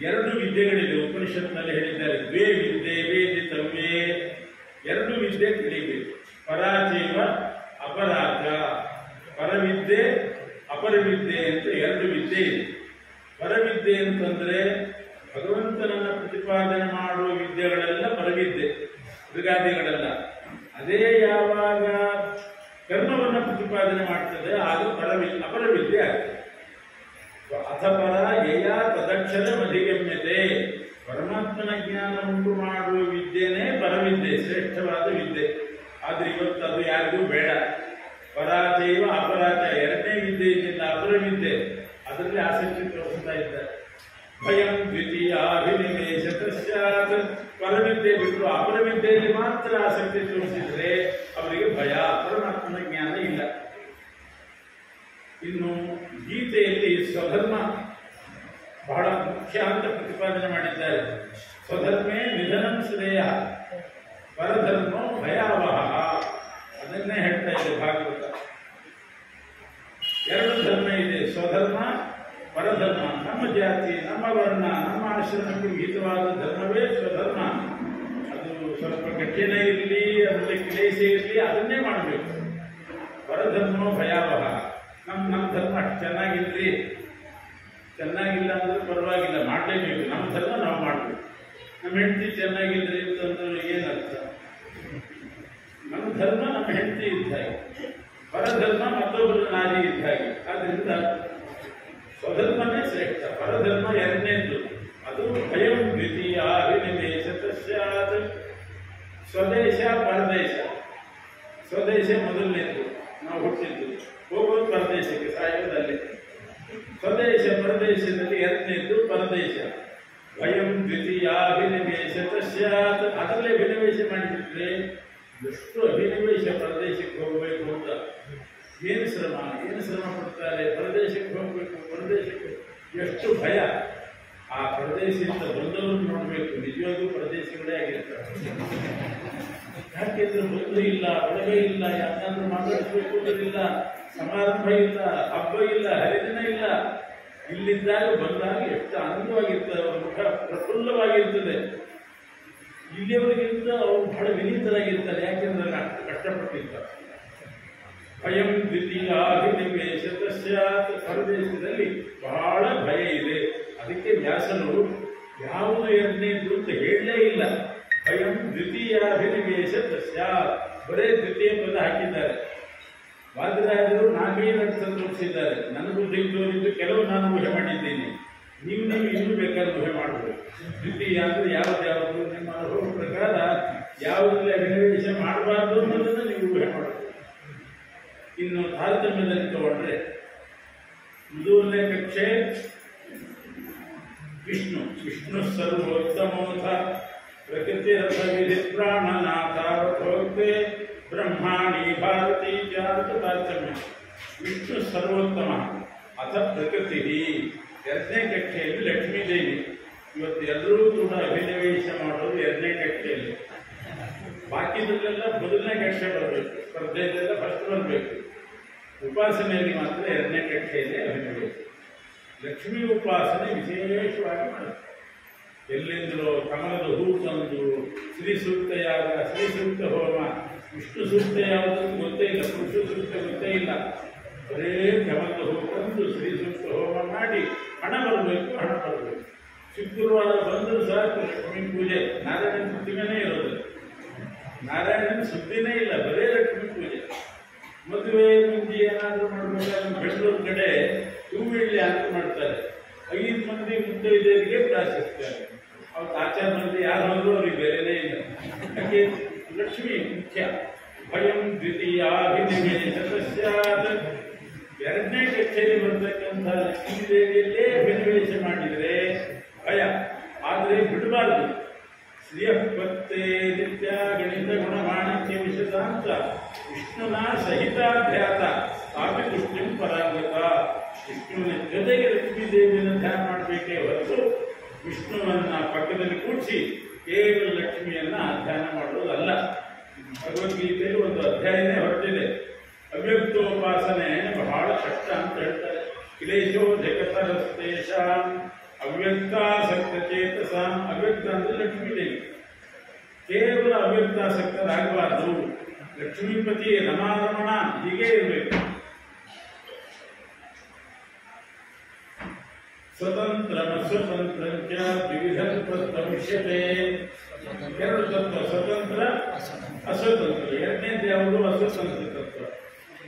ಎರಡು ವಿದ್ಯೆಗಳಿವೆ. ಉಪನಿಷತ್ನಲ್ಲಿ ಹೇಳಿದ್ದಾರೆ, ದ್ವೇ ವಿದ್ಯೆ ವೇದಿತವ್ಯೇ. ಎರಡು ವಿದ್ಯೆ ಕಲಿಬೇಕು. ಪರಾಚೈವ ಅಪರಾಧ. ಪರವಿದ್ಯೆ ಅಪರವಿದ್ಯೆ ಅಂತ ಎರಡು ವಿದ್ಯೆ ಇದೆ. ಪರವಿದ್ಯೆ ಅಂತಂದ್ರೆ ಭಗವಂತನನ್ನ ಪ್ರತಿಪಾದನೆ ಮಾಡುವ ವಿದ್ಯೆಗಳೆಲ್ಲ ಪರವಿದ್ಯೆ, ಮೃಗಾದಿಗಳೆಲ್ಲ. ಅದೇ ಯಾವಾಗ ಕರ್ಮವನ್ನು ಪ್ರತಿಪಾದನೆ ಮಾಡ್ತದೆ ಆಗ ಅಪರವಿದ್ಯೆ ಆಗ್ತದೆ. ಅಥಪರ ಯಯ ತದಕ್ಷರ ಅಧಿಗಮ್ಯತೆ. ಪರಮಾತ್ಮನ ಜ್ಞಾನ ಉಂಟು ಮಾಡುವ ವಿದ್ಯೆನೇ ಪರವಿದ್ಯೆ, ಶ್ರೇಷ್ಠವಾದ ವಿದ್ಯೆ. ಆದ್ರೆ ಇವತ್ತು ಅದು ಯಾರಿಗೂ ಬೇಡ. ಪರಾಚೈವ ಅಪರಾಚ ಎರಡನೇ ವಿದ್ಯೆ ಇದೆಯಲ್ಲ, ಅಪರವಿದ್ಯೆ, ಅದರಲ್ಲಿ ಆಸಕ್ತಿ ತೋರಿಸ್ತಾ ಇದ್ದಾರೆ. ಭಯಂ ದ್ವಿತೀಯಾಭಿನಿವೇಶ ಸ್ಯಾತ್. ಪರವಿದ್ಯೆ ಬಿಟ್ಟು ಅಪರವಿದ್ಯೆಯಲ್ಲಿ ಮಾತ್ರ ಆಸಕ್ತಿ ತೋರಿಸಿದ್ರೆ ಅವರಿಗೆ ಭಯ, ಪರಮಾತ್ಮನ ಜ್ಞಾನ ಇಲ್ಲ. ಇನ್ನು ಗೀತೆಯಲ್ಲಿ ಸ್ವಧರ್ಮ ಬಹಳ ಮುಖ್ಯ ಅಂತ ಪ್ರತಿಪಾದನೆ ಮಾಡಿದ್ದಾರೆ. ಸ್ವಧರ್ಮೇ ನಿಧನಂ ಶ್ರೇಯ, ಪರಧರ್ಮೋ ಭಯಾವಹ. ಅದನ್ನೇ ಹೇಳ್ತಾ ಇದೆ ಭಾಗವತ. ಎರಡು ಧರ್ಮ ಇದೆ, ಸ್ವಧರ್ಮ ಪರಧರ್ಮ. ನಮ್ಮ ಜಾತಿ, ನಮ್ಮ ವರ್ಣ, ನಮ್ಮ ಆಶ್ರಮಕ್ಕೆ ಹಿತವಾದ ಧರ್ಮವೇ ಸ್ವಧರ್ಮ. ಅದು ಸ್ವಲ್ಪ ಕಠಿಣ ಇರಲಿ, ಅದರಲ್ಲಿ ಕ್ಲೇಶ ಇರಲಿ, ಅದನ್ನೇ ಮಾಡಬೇಕು. ಪರಧರ್ಮೋ ಭಯಾವಹ. ನಮ್ಮ ಧರ್ಮ ಅಷ್ಟು ಚೆನ್ನಾಗಿಲ್ರಿ, ಚೆನ್ನಾಗಿಲ್ಲ ಅಂದ್ರೆ ಪರವಾಗಿಲ್ಲ, ಮಾಡಲೇಬೇಕು. ನಮ್ಮ ಧರ್ಮ ನಾವು ಮಾಡಬೇಕು. ನಮ್ಮ ಹೆಂಡತಿ ಚೆನ್ನಾಗಿಲ್ರಿ ಅಂತಂದ್ರೆ ಏನರ್ಥ? ನಮ್ಮ ಧರ್ಮ ನಮ್ಮ ಹೆಂಡತಿ ಇದ್ದ ಹಾಗೆ, ಪರಧರ್ಮ ಮತ್ತೊಬ್ಬರ ನಾರಿ ಇದ್ದ ಹಾಗೆ. ಆದ್ರಿಂದ ಸ್ವಧರ್ಮನೇ ಶ್ರೇಷ್ಠ, ಪರಧರ್ಮ ಎರಡನೇದ್ದು. ಅದು ಭಯಂ ದ್ವಿತೀಯ ಅಭಿನಿವೇಶ ಸ್ಯಾತ್. ಸ್ವದೇಶ ಪರದೇಶ. ಸ್ವದೇಶ ಮೊದಲನೇದ್ದು, ನಾವು ಹುಟ್ಟಿದ್ದು. ಹೋಗೋದು ಪರದೇಶಕ್ಕೆ, ಸಾಯೋದಲ್ಲಿ. ಸ್ವದೇಶ ಪರದೇಶದಲ್ಲಿ ಎರಡನೇದ್ದು ಪರದೇಶ. ಭಯಂ ದ್ವಿತೀಯಾಭಿನಿವೇಶ ಸ್ಯಾತ್. ಅದರಲ್ಲೇ ಅಭಿನಿವೇಶ ಮಾಡಿಬಿಟ್ರೆ ಎಷ್ಟು ಅಭಿನಿವೇಶ ಪರದೇಶಕ್ಕೆ ಹೋಗಬೇಕು ಅಂತ. ಏನು ಶ್ರಮ ಪಡ್ತಾರೆ. ಪರದೇಶಕ್ಕೆ ಹೋಗಬೇಕು, ಪರದೇಶಕ್ಕೆ ಎಷ್ಟು ಭಯ. ಆ ಪರದೇಶದಿಂದ ಬಂದವರು ನೋಡಬೇಕು, ನಿಜವಾಗೂ ಪರದೇಶಗಳೇ ಆಗಿರ್ತಾರೆ. ಯಾಕೆಂದ್ರೆ ಬಂದು ಇಲ್ಲ, ಒಳಗೆ ಇಲ್ಲ, ಯಾಕಂದ್ರೆ ಮಾತಾಡಿಸ್ಬೇಕು ಅನ್ನೋದಿಲ್ಲ, ಸಮಾರಂಭ ಇಲ್ಲ, ಹಬ್ಬ ಇಲ್ಲ, ಹರಿದಿನ ಇಲ್ಲ. ಇಲ್ಲಿದ್ದಾಗ ಬಂದಾಗ ಎಷ್ಟು ಆನಂದವಾಗಿರ್ತದೆ, ಅವರ ಮುಖ ಪ್ರಫುಲ್ಲವಾಗಿರ್ತದೆ. ಇಲ್ಲಿಯವರಿಗಿಂತ ಅವರು ಬಹಳ ವಿನೀತರಾಗಿರ್ತಾರೆ, ಯಾಕೆಂದ್ರೆ ಅಷ್ಟು ಕಷ್ಟಪಟ್ಟಿರ್ತಾರೆ. ಭಯಂ ದ್ವಿತೀಯಾಭಿನಿವೇಶ ಸ್ಯಾತ್. ಪರದೇಶದಲ್ಲಿ ಬಹಳ ಭಯ ಇದೆ. ಅದಕ್ಕೆ ವ್ಯಾಸರು ಯಾವುದು ಎರಡನೇದು ಅಂತ ಹೇಳಲೇ ಇಲ್ಲ. ಭಯಂ ದ್ವಿತೀಯಾಭಿನಿವೇಶ ಸ್ಯಾತ್. ಬರೇ ದ್ವಿತೀಯ ಪದ ಹಾಕಿದ್ದಾರೆ. ವಾದಿರಾಜರು ನಾಲ್ಕೈದು ಅರ್ಥ ತೋರಿಸಿದ್ದಾರೆ. ನನ್ನ ಬುದ್ಧಿ ತೋರಿದ್ದು ಕೆಲವು ನಾನು ಊಹೆ ಮಾಡಿದ್ದೀನಿ. ನೀವು ಇನ್ನೂ ಬೇಕಾದ್ರೆ ಊಹೆ ಮಾಡಬಹುದು. ದ್ವಿತೀಯ ಅಂದ್ರೆ ಯಾವ್ದು ನಿಮ್ಮ ಅನುಭವ ಪ್ರಕಾರ ಯಾವುದರಲ್ಲಿ ಅಭಿನಿವೇಶ ಮಾಡಬಾರ್ದು ಅನ್ನೋದನ್ನು ನೀವು ಊಹೆ ಮಾಡಬಹುದು. ಇನ್ನು ತಾರತಮ್ಯದಲ್ಲಿ ತಗೊಂಡ್ರೆ ಮೊದಲನೇ ಕಕ್ಷೆ ವಿಷ್ಣು ಸರ್ವೋತ್ತಮೋಥ ಪ್ರಕೃತಿ ರಥವಿಧಿ ಪ್ರಾಣನಾಥ ರಥೋಕ್ತೆ ಬ್ರಹ್ಮಾಣಿ ಭಾರತೀ ಜಾತ ತಾರತಮ್ಯ. ವಿಷ್ಣು ಸರ್ವೋತ್ತಮ ಅಥ ಪ್ರಕೃತಿ. ಎರಡನೇ ಕಕ್ಷೆಯಲ್ಲಿ ಲಕ್ಷ್ಮೀದೇವಿ. ಇವತ್ತು ಎಲ್ಲರೂ ಕೂಡ ಅಭಿನಿವೇಶ ಮಾಡೋದು ಎರಡನೇ ಕಕ್ಷೆಯಲ್ಲಿ. ಬಾಕಿದಲ್ಲೆಲ್ಲ ಮೊದಲನೇ ಕಕ್ಷೆ ಬರಬೇಕು, ಸ್ಪರ್ಧೆಯಲ್ಲೆಲ್ಲ ಫಸ್ಟ್ ಬರಬೇಕು. ಉಪಾಸನೆಯಲ್ಲಿ ಮಾತ್ರ ಎರಡನೇ ಕಕ್ಷೆಯಲ್ಲಿ ಅಭಿನಿವೇಶ. ಲಕ್ಷ್ಮೀ ಉಪಾಸನೆ ವಿಶೇಷವಾಗಿ ಮಾಡುತ್ತೆ. ಎಲ್ಲಿಂದಲೋ ಕಮಲದ ಹೂ ತಂದು ಶ್ರೀ ಸೂಕ್ತ ಯಾಗ, ಶ್ರೀ ಸೂಕ್ತ ಹೋಮ, ವಿಷ್ಣು ಸೂಕ್ತ ಯಾವುದನ್ನು ಗೊತ್ತೇ ಇಲ್ಲ, ಪುರುಷ ಸೂಕ್ತ ಗೊತ್ತೇ ಇಲ್ಲ. ಬರೇ ಕಮಲದ ಹೂ ತಂದು ಶ್ರೀ ಸೂಕ್ತ ಹೋಮ ಮಾಡಿ ಹಣ ಬರಬೇಕು. ಶುಕ್ರವಾರ ಬಂದರೂ ಸಾಕು ಲಕ್ಷ್ಮೀ ಪೂಜೆ. ನಾರಾಯಣನ ಪ್ರತಿಮೆನೇ ಇರೋದು, ನಾರಾಯಣನ ಸುದ್ದಿನೇ ಇಲ್ಲ, ಬರೇ ಲಕ್ಷ್ಮೀ ಪೂಜೆ. ಮದುವೆ ಮುಂಚೆ ಏನಾದರೂ ಮಾಡಬೇಕಾದ್ರೆ ಬೆಂಗಳೂರು ಕಡೆ ಹೂವಿಳ್ಳಿ ಅಂತ ಮಾಡ್ತಾರೆ. 5 ಮಂದಿ ಮುತ್ತೈದೆಯರಿಗೆ ಪ್ರಾಶಸ್ತ್ಯ. ಅವ್ರ ಆಚಾರ ಮಂದಿ ಯಾರು ಹೋದ್ರು ಅವ್ರಿಗೆ ಬೇರೆನೇ ಇಲ್ಲ. ಯಾಕೆ ಲಕ್ಷ್ಮಿ ಮುಖ್ಯ. ಭಯಂ ದ್ವಿತೀಯಾಭಿನಿವೇಶ ಸ್ಯಾತ್. ಎರಡನೇ ಕಕ್ಷೆಯಲ್ಲಿ ಬರ್ತಕ್ಕಂಥ ಲಕ್ಷ್ಮೀ ದೇವಿಯಲ್ಲೇ ಅಭಿನಿವೇಶ ಮಾಡಿದರೆ ವಿಷ್ಣುವನ್ನ ಸಹಿತಾಧ್ಯಾತ ಆಪಿ ವಿಷ್ಣು ಪರಾಂಗತ. ವಿಷ್ಣುವಿನ ಜೊತೆಗೆ ಲಕ್ಷ್ಮೀ ದೇವಿಯನ್ನು ಧ್ಯಾನ ಮಾಡಬೇಕೇ ಹೊರತು ವಿಷ್ಣುವನ್ನ ಪಕ್ಕದಲ್ಲಿ ಕೂಡಿಸಿ ಕೇವಲ ಲಕ್ಷ್ಮಿಯನ್ನ ಧ್ಯಾನ ಮಾಡೋದಲ್ಲ. ಭಗವದ್ಗೀತೆಯಲ್ಲಿ ಒಂದು ಅಧ್ಯಾಯನೇ ಹೊರಟಿದೆ. ಅವ್ಯಕ್ತೋಪಾಸನೆ ಬಹಳ ಕಷ್ಟ ಅಂತ ಹೇಳ್ತಾರೆ. ಕ್ಲೇಶೋ ಜಗತರಸ್ತೇಷಾಂ ಅವ್ಯಕ್ತಾಸಕ್ತಚೇತಸಾಂ. ಅವ್ಯಕ್ತ ಅಂದ್ರೆ ಲಕ್ಷ್ಮೀ ದೇವಿ. ಕೇವಲ ಅವ್ಯಕ್ತಾಸಕ್ತರಾಗಬಾರದು. ಲಕ್ಷ್ಮೀಪತಿ ರಮಾರಮಣ ಹೀಗೆ ಇರಬೇಕು. ಸ್ವತಂತ್ರ ಅಸ್ವತಂತ್ರ ವಿವಿಧ ಭವಿಷ್ಯತೆ. ಎರಡು ತತ್ವ, ಸ್ವತಂತ್ರ ಅಸ್ವತಂತ್ರ. ಎರಡನೇದು ಯಾವುದು? ಅಸ್ವತಂತ್ರ ತತ್ವ.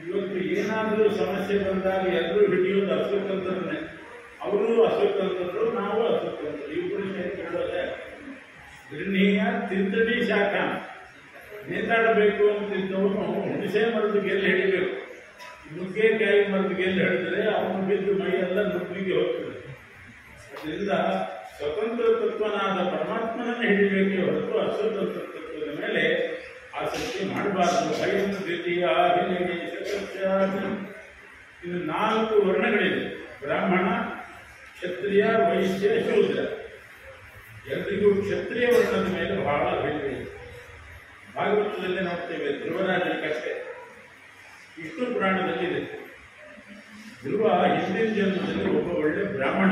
ಇವತ್ತು ಏನಾದರೂ ಸಮಸ್ಯೆ ಬಂದಾಗ ಎಲ್ಲರೂ ಹಿಡಿಯೋದು ಅಸ್ವತಂತ್ರನೇ. ಅವರು ಅಸ್ವತಂತ್ರರು, ನಾವು ಅಸ್ವತಂತ್ರ. ಇಬ್ಬರು ಕೇಳೋದೆ. ಗೃಹೀಯ ತಿಂತಡಿ ಶಾಖ. ನೇತಾಡಬೇಕು ಅಂತಿದ್ದವನು ಹುಣಸೆ ಮರದ ಗೆಲ್ಲು ಹಿಡಿಬೇಕು. ನುಗ್ಗೆಕಾಯಿ ಮರದ ಗೆಲ್ಲು ಹಿಡಿದ್ರೆ ಅವನು ಬಿದ್ದು ಮೈಯೆಲ್ಲ ನುಗ್ಗಿಗೆ ಹೋಗ್ತದೆ. ಅದರಿಂದ ಸ್ವತಂತ್ರ ತತ್ವನಾದ ಪರಮಾತ್ಮನನ್ನು ಹಿಡಿಬೇಕೇ ಹೊರತು ಅಸ್ವತಂತ್ರ ತತ್ವದ ಮೇಲೆ ಆಸಕ್ತಿ ಮಾಡಬಾರದು. ಭಯಂ ದ್ವಿತೀಯ ಇನ್ನು 4 ವರ್ಣಗಳಿವೆ: ಬ್ರಾಹ್ಮಣ, ಕ್ಷತ್ರಿಯ, ವೈಶ್ಯ, ಶೂದ್ರ. ಎಲ್ರಿಗೂ ಕ್ಷತ್ರಿಯ ವರ್ಣದ ಮೇಲೆ ಬಹಳ ಭಯವಿದೆ. ಭಾಗವತದಲ್ಲಿ ನೋಡ್ತೇವೆ, ಧ್ರುವರಾಜನ ಕಥೆ ವಿಷ್ಣು ಪುರಾಣದಲ್ಲಿದೆ. ಧ್ರುವ ಹಿಂದಿನ ಜನ್ಮದಲ್ಲಿ ಒಬ್ಬ ಒಳ್ಳೆ ಬ್ರಾಹ್ಮಣ,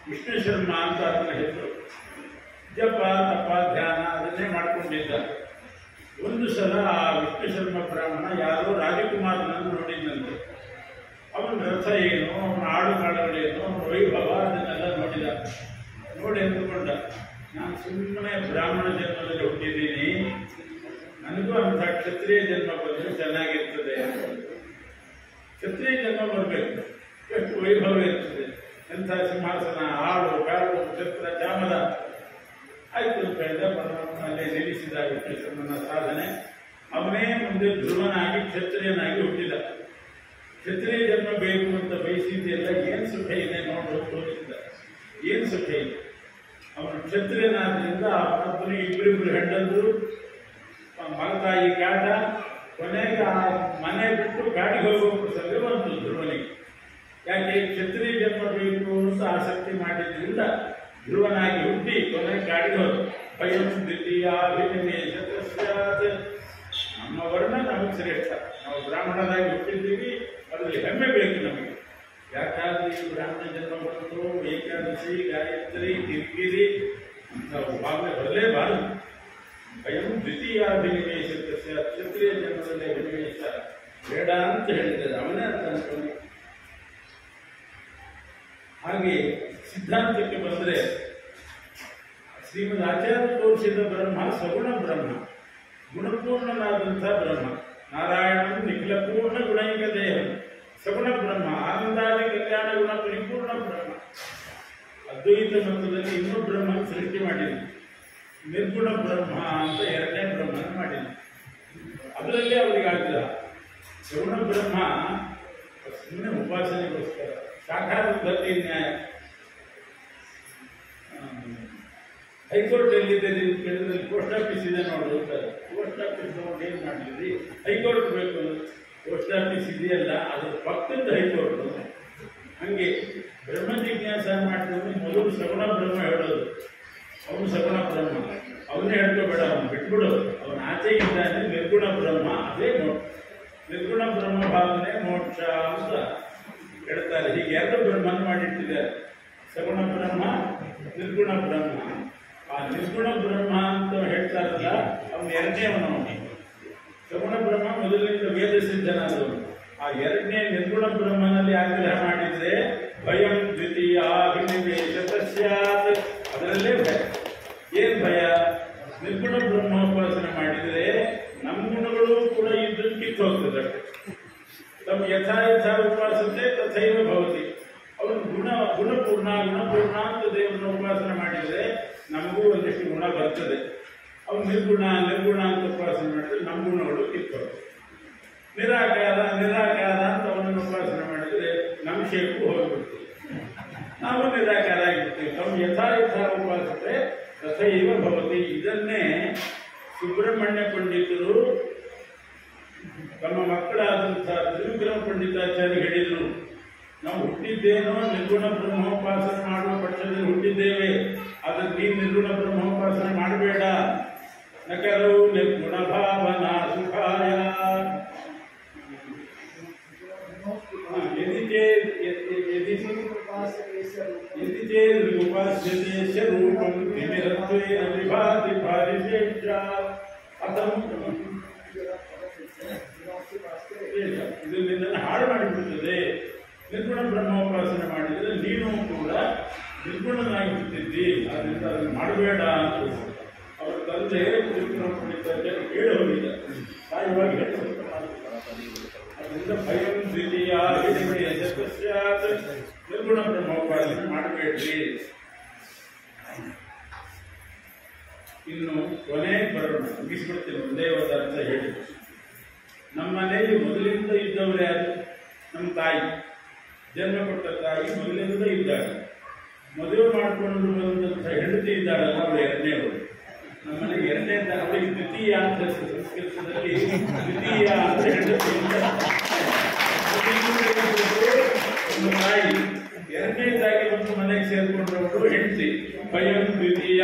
ವಿಷ್ಣು ಶರ್ಮ ಅಂತ ಅದನ್ನ ಹೆಸರು. ಜಪ ತಪ ಧ್ಯಾನ ಅದನ್ನೇ ಮಾಡ್ಕೊಂಡಿದ್ದ. ಒಂದು ಸಲ ಆ ವಿಷ್ಣು ಶರ್ಮ ಬ್ರಾಹ್ಮಣ ಯಾರೋ ರಾಜಕುಮಾರನನ್ನು ನೋಡಿದಂತೆ. ಅವನ ರಥ ಏನು, ಅವನ ಆಡು ಕಾಡುಗಳೇನು, ಅವನ ವೈಭವ ಅದನ್ನೆಲ್ಲ ನೋಡಿದ. ನೋಡಿ ಅಂದುಕೊಂಡ, ನಾನು ಸುಮ್ಮನೆ ಬ್ರಾಹ್ಮಣ ಜನ್ಮದಲ್ಲಿ ಹುಟ್ಟಿದ್ದೀನಿ, ನನಗೂ ಅಂಥ ಕ್ಷತ್ರಿಯ ಜನ್ಮ ಬಂದರೆ ಚೆನ್ನಾಗಿರ್ತದೆ. ಕ್ಷತ್ರಿಯ ಜನ್ಮ ಬರಬೇಕು, ಎಷ್ಟು ವೈಭವ ಇರ್ತದೆ, ಎಂಥ ಸಿಂಹಾಸನ, ಆಡು ಕಾಡು ಛತ್ರ ಚಾಮರ. ಆಯ್ತು ಅಂತ ಹೇಳಿದ. ಪರಮಾತ್ಮ ಅಲ್ಲೇ ನಿಲ್ಲಿಸಿದ ವಿಷ್ಣುಶರ್ಮನ ಸಾಧನೆ. ಅವನೇ ಮುಂದೆ ಧ್ರುವನಾಗಿ ಕ್ಷತ್ರಿಯನಾಗಿ ಹುಟ್ಟಿದ. ಕ್ಷತ್ರಿಯ ಜನ್ಮ ಬೇಕು ಅಂತ ಬಯಸಿದ್ದೆಲ್ಲ ಏನು ಸುಖ ಇದೆ ನೋಡು ತೋರಿಸಿದ. ಏನು ಸುಖ ಇದೆ? ಅವನು ಕ್ಷತ್ರಿಯನಾದ್ರಿಂದ ಅವನೊಬ್ಬನಿಗೆ ಇಬ್ಬರಿಬ್ಬರು ಹೆಂಡಂದ್ರು, ಮಲತಾಯಿ ಕಾಟ. ಕೊನೆಗೆ ಆ ಮನೆ ಬಿಟ್ಟು ಕಾಡಿಗೆ ಹೋಗುವ ಪ್ರಸಂಗ ಬಂತು ಧ್ರುವನಿಗೆ. ಯಾಕೆ? ಕ್ಷತ್ರಿಯ ಜನ್ಮ ಬೇಕು ಅಂತ ಆಸಕ್ತಿ ಮಾಡಿದ್ರಿಂದ ಧ್ರುವನಾಗಿ ಹುಟ್ಟಿ ಕೊನೆಗೆ ಕಾಡಿಗೆ ಹೋದ. ಭಯಂ ದ್ವಿತೀಯಾಭಿನಿವೇಶ ತಸ್ಯಾತ್. ನಮ್ಮ ವರ್ಣ ನಮಗೆ ಶ್ರೇಷ್ಠ. ನಾವು ಬ್ರಾಹ್ಮಣರಾಗಿ ಹುಟ್ಟಿದ್ದೀವಿ, ಅದರಲ್ಲಿ ಹೆಮ್ಮೆ ಬೇಕು ನಮಗೆ. ಯಾಕಾದ್ರೆ ಈ ಬ್ರಾಹ್ಮಣ ಜನ್ಮ ಬಂತು, ಏಕಾದಶಿ, ಗಾಯತ್ರಿ, ಕಿರ್ಕಿರಿ ನಾವು ಭಾವನೆ ಬರಲೇಬಾರದು. ಭಯಂ ದ್ವಿತೀಯಾಭಿನಿವೇಶ ತಸ್ಯಾತ್. ಕ್ಷತ್ರಿಯ ಜನ್ಮದಲ್ಲಿ ಅಭಿನಿವೇಶ ಬೇಡ ಅಂತ ಹೇಳಿದ್ದಾರೆ. ಅವನೇ ಅಂತ ಅನ್ಕೊಂಡು. ಹಾಗೆ ಸಿದ್ಧಾಂತಕ್ಕೆ ಬಂದರೆ ಶ್ರೀಮದ್ ಆಚಾರ್ಯ ತೋರಿಸಿದ ಬ್ರಹ್ಮ ಸಗುಣ ಬ್ರಹ್ಮ, ಗುಣಪೂರ್ಣನಾದಂಥ ಬ್ರಹ್ಮ. ನಾರಾಯಣ ನಿಖಿಲಪೂರ್ಣ ಗುಣೈಕ ದೇಹ ಸಗುಣ ಬ್ರಹ್ಮ, ಆನಂದಾದಿ ಕಲ್ಯಾಣ ಗುಣ ಪರಿಪೂರ್ಣ ಬ್ರಹ್ಮ. ಅದ್ವೈತ ಮತದಲ್ಲಿ ಇನ್ನೂ ಬ್ರಹ್ಮನ ಸೃಷ್ಟಿ ಮಾಡಿದೆ. ನಿರ್ಗುಣ ಬ್ರಹ್ಮ ಅಂತ ಎರಡನೇ ಬ್ರಹ್ಮನ ಮಾಡಿದೆ. ಅದರಲ್ಲೇ ಅವರಿಗಾಗಿಲ್ಲ. ಸಗುಣ ಬ್ರಹ್ಮ ಸುಮ್ಮನೆ ಉಪಾಸನೆಗೋಸ್ಕರ. ಸಾಕಾರ ಪದ್ಧತಿ ನ್ಯಾಯ. ಹೈಕೋರ್ಟ್ ಎಲ್ಲಿದೆ ಕೇಳಿದ್ರೆ ಪೋಸ್ಟ್ ಆಫೀಸ್ ಇದೆ ನೋಡು ಅಂತಾರೆ. ಪೋಸ್ಟ್ ಆಫೀಸ್ ನೋಡಿ ಏನು ಮಾಡಿದ್ರಿ? ಹೈಕೋರ್ಟ್ ಬೇಕು. ಪೋಸ್ಟ್ ಆಫೀಸ್ ಇದೆಯಲ್ಲ, ಅದ್ರ ಪಕ್ಕದ ಹೈಕೋರ್ಟ್. ಹಂಗೆ ಬ್ರಹ್ಮ ಜಿಜ್ಞಾಸ ಮಾಡಿದ್ರೆ ಮೊದಲು ಸಗುಣ ಬ್ರಹ್ಮ ಹೇಳೋದು. ಅವನು ಸಗುಣ ಬ್ರಹ್ಮ, ಅವನ್ನೇ ಹೇಳ್ಕೋಬೇಡ, ಅವನು ಬಿಟ್ಬಿಡು. ಅವನ ಆಚೆ ಇದ್ದಾನೆ ನಿರ್ಗುಣ ಬ್ರಹ್ಮ, ಅದೇ ನಿರ್ಗುಣ ಬ್ರಹ್ಮ ಭಾವನೆ ಮೋಕ್ಷ ಅಂತ ಹೇಳ್ತಾರೆ. ಹೀಗೆ ಎರಡು ಬ್ರಹ್ಮನ ಮಾಡಿಟ್ಟಿದ್ದಾರೆ, ಸಗುಣ ಬ್ರಹ್ಮ, ನಿರ್ಗುಣ ಬ್ರಹ್ಮ. ಆ ನಿರ್ಗುಣ ಬ್ರಹ್ಮ ಅಂತ ಹೇಳ್ತಾರಲ್ಲ, ಅವನು ಎರಡನೇವನು. ಸಗುಣ ಬ್ರಹ್ಮ ಮೊದಲಿನಿಂದ ವೇದ ಸಿದ್ಧನಾದವನು. ಆ ಎರಡನೇ ನಿರ್ಗುಣ ಬ್ರಹ್ಮನಲ್ಲಿ ಆಗ್ರಹ ಮಾಡಿದ್ರೆ ಭಯಂ ದ್ವಿತೀಯ ಅಭಿನಿವೇಶ ತಸ್ಯಾತ್. ಅದರಲ್ಲೇ ಭಯ. ಏನ್ ಭಯ? ನಿರ್ಗುಣ ಬ್ರಹ್ಮೋಪಾಸನೆ ಮಾಡಿದರೆ ನಮ್ಮ ಗುಣಗಳು ಕೂಡ ಇದ್ದು ಕಿತ್ತು ಹೋಗ್ತದೆ. ತಮ್ಮ ಯಥಾ ಉಪಾಸನೆ ತಥೈವ ಭವತಿ. ಅವನು ಗುಣಪೂರ್ಣ ಅಂತ ದೇವರನ್ನ ಉಪಾಸನೆ ಮಾಡಿದರೆ ನಮಗೂ ಒಂದಿಷ್ಟು ಗುಣ ಬರ್ತದೆ. ಅವನು ನಿರ್ಗುಣ ಅಂತ ಉಪಾಸನೆ ಮಾಡಿದ್ರೆ ನಮ್ಮ ಗುಣಗಳು ಕಿತ್ತೋಗ್ತದೆ. ನಿರಾಕಾರ ಅಂತ ಅವನನ್ನು ಉಪಾಸನೆ ಮಾಡಿದರೆ ನಮ್ಮ ಶೇಪು ಹೋಗಿಬಿಡ್ತೀವಿ, ನಾವು ನಿರಾಕಾರ ಆಗಿರ್ತೀವಿ. ತಮ್ಮ ಯಥಾ ಉಪಾಸನೆ ತಥೈವ ಭವತಿ. ಇದನ್ನೇ ಸುಬ್ರಹ್ಮಣ್ಯ ಪಂಡಿತರು ತಮ್ಮ ಮಕ್ಕಳಾದಂತಹ ತ್ರಿವಿಕ್ರಮ ಪಂಡಿತಾಚಾರ್ಯ ಹೇಳಿದರು, ನಾವು ಹುಟ್ಟಿದ್ದೇನೋ ನಿರ್ಗುಣ ಬ್ರಹ್ಮೋಪಾಸನೆ ಮಾಡುವ ಪಕ್ಷದಲ್ಲಿ ಹುಟ್ಟಿದ್ದೇವೆ, ಆದರೆ ನೀನು ನಿರ್ಗುಣ ಬ್ರಹ್ಮೋಪಾಸನೆ ಮಾಡಬೇಡ. ನಕರು ನಿರ್ಗುಣ ಭಾವನಾ ಸುಖಾಯ ಉಪಾಸ್ಯತೆ ರೂಪಂ ತಿಮಿರತ್ವೇನ ವಿಭಾತಿ ಭಾರಿಶೇಷ ಇದು ನಿನ್ನನ್ನು ಹಾಳು ಮಾಡಿಬಿಡುತ್ತದೆ. ನಿರ್ಗುಣ ಬ್ರಹ್ಮೋಪಾಸನೆ ಮಾಡಿದರೆ ನೀನು ಕೂಡ ನಿರ್ಗುಣನಾಗಿ ಬಿಟ್ಟಿದ್ದಿ, ಆದ್ದರಿಂದ ಅದನ್ನು ಮಾಡಬೇಡ ಅಂತ ಅವರ ತಂದೆ ತ್ರಿವಿಕ್ರಮ ಪಂಡಿತಾಚಾರ್ಯ ಹೇಳಿ ಹೋಗಿದ್ದ, ಸಾಯುವಾಗಿ ಹೇಳಿ. ಅದರಿಂದ ಭಯಂ ದ್ವಿತೀಯ ನಿರ್ಗುಣ ಬ್ರಹ್ಮೋಪಾಸನೆ ಮಾಡಬೇಡ್ರಿ. ಇನ್ನು ಕೊನೆ ಬರೋಣ, ಮುಗಿಸ್ಬಿಡ್ತೀನಿ. ಒಂದೇ ಒಂದು ಅರ್ಥ ಹೇಳಿ. ನಮ್ಮ ಮನೆಯಲ್ಲಿ ಮೊದಲಿಂದ ಇದ್ದವರು ಯಾರು? ನಮ್ಮ ತಾಯಿ, ಜನ್ಮ ಕೊಟ್ಟ ತಾಯಿ ಮೊದಲಿಂದ ಇದ್ದಾರೆ. ಮದುವೆ ಮಾಡಿಕೊಂಡು ಬಂದಂಥ ಹೆಂಡತಿ ಇದ್ದಾಳಲ್ಲ, ಅವರು ಎರಡನೇವರು. ನಮ್ಮ ಮನೆಗೆ ಎರಡನೇ ಅವರಿಗೆ ದ್ವಿತೀಯ ಅಂತ ಸಂಸ್ಕೃತದಲ್ಲಿ ದ್ವಿತೀಯ ಅಂತ ಹೆಂಡತಿ ಒಂದು ತಾಯಿ. ಎರಡನೇದಾಗಿ ಒಂದು ಮನೆಗೆ ಸೇರ್ಕೊಂಡವರು ಹೆಂಡತಿ. ಭಯಂ ದ್ವಿತೀಯ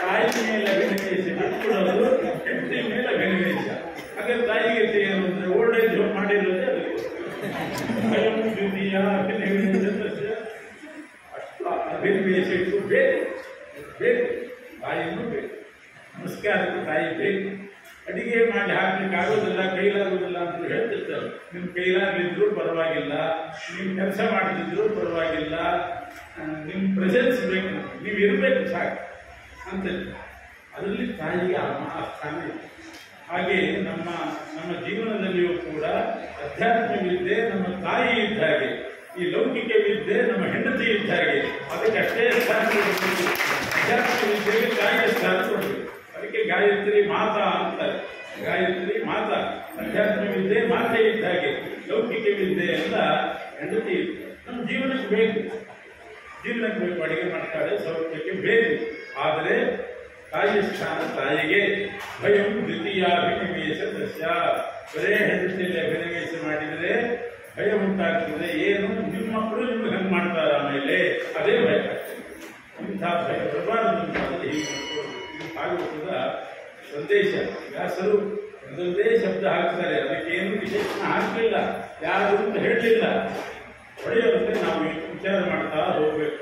ತಾಯಿ ಮೇಲೆ ಅಭಿನಿವೇಶ ಬಿಟ್ಕೊಡೋದು, ಹೆಂಡತಿ ಮೇಲೆ ಅಭಿನಿವೇಶ. ಹಾಗಾದ್ರೆ ತಾಯಿಗೆ ಏನು ಅಂದರೆ ಓಲ್ಡ್ ಏಜ್ ಹೋಮ್ ಮಾಡಿರೋದೇ ಅದಕ್ಕೆ. ಭಯಂ ದ್ವಿತೀಯ ಅಭಿನಿವೇಶ, ಅಷ್ಟು ಅಭಿನಿವೇಶ ಇಟ್ಟು ಬೇಕು ಬೇಕು, ತಾಯಿನೂ ಬೇಕು. ನಮಸ್ಕಾರಕ್ಕೆ ತಾಯಿ ಬೇಕು. ಅಡಿಗೆ ಮಾಡಿ ಹಾಕ್ಲಿಕ್ಕೆ ಆಗೋದಿಲ್ಲ, ಕೈಲಾಗೋದಿಲ್ಲ ಅಂತ ಹೇಳ್ತಿರ್ತಾರೆ. ನಿಮ್ಮ ಕೈಲಾಗಲಿದ್ರು ಪರವಾಗಿಲ್ಲ, ನೀವು ಕೆಲಸ ಮಾಡದಿದ್ರು ಪರವಾಗಿಲ್ಲ, ನಿಮ್ಮ ಪ್ರೆಸೆನ್ಸ್ ಬೇಕು, ನೀವು ಇರಬೇಕು ಸಾಕು ಅಂತ. ಅದರಲ್ಲಿ ತಾಯಿಗೆ ಆ ಸ್ಥಾನ ಇದೆ. ಹಾಗೆ ನಮ್ಮ ಜೀವನದಲ್ಲಿಯೂ ಕೂಡ ಅಧ್ಯಾತ್ಮ ವಿದ್ಯೆ ನಮ್ಮ ತಾಯಿ ಇದ್ದ ಹಾಗೆ, ಈ ಲೌಕಿಕ ವಿದ್ಯೆ ನಮ್ಮ ಹೆಂಡತಿ ಇದ್ದ ಹಾಗೆ. ಅದಕ್ಕೆ ಅಷ್ಟೇ ಸ್ಥಾನ ಕೊಡಬೇಕು. ಅಧ್ಯಾತ್ಮ ವಿದ್ಯೆಗೆ ತಾಯಿಯ ಸ್ಥಾನ ಕೊಡಬೇಕು. ಅದಕ್ಕೆ ಗಾಯತ್ರಿ ಮಾತಾ ಅಂತಾರೆ. ಗಾಯತ್ರಿ ಮಾತಾ, ಅಧ್ಯಾತ್ಮ ವಿದ್ಯೆ ಮಾತೆ ಇದ್ದ ಹಾಗೆ, ಲೌಕಿಕ ವಿದ್ಯೆ ಅಂತ ಹೆಂಡತಿ ನಮ್ಮ ಜೀವನಕ್ಕೆ ಬೇಕು. ಜೀವನಕ್ಕೆ ಬೇಕು, ಅಡಿಗೆ ಮಾಡ್ತಾರೆ, ಸೌಖ್ಯಕ್ಕೆ ಬೇಕು. ಆದರೆ ತಾಯಿಯ ಸ್ಥಾನ ತಾಯಿಗೆ. ಭಯಂ ದ್ವಿತೀಯಾಭಿನಿವೇಶ ದಸ್ಯ, ಬರೇ ಹೆಂಡತಿಯಲ್ಲಿ ಅಭಿನಿವೇಶ ಮಾಡಿದರೆ ಭಯ ಉಂಟಾಗ್ತದೆ. ಏನು, ನಿಮ್ಮ ಮಕ್ಕಳು ನಿಮ್ಗೆ ಹಂಗೆ ಮಾಡ್ತಾರೆ, ಆಮೇಲೆ ಅದೇ ಭಯ. ಇಂಥ ಭಯ ಬರಬಾರದು. ಭಾಗವತದ ಸಂದೇಶ. ವ್ಯಾಸರು ಒಂದೊಂದೇ ಶಬ್ದ ಹಾಕ್ತಾರೆ, ಅದಕ್ಕೇನು ವಿಶೇಷಣ ಹಾಕಲಿಲ್ಲ, ಯಾರು ಅಂತ ಹೇಳಲಿಲ್ಲ. ಹೊಡೆಯುವಂತೆ ನಾವು ವಿಚಾರ ಮಾಡ್ತಾ ಹೋಗಬೇಕು.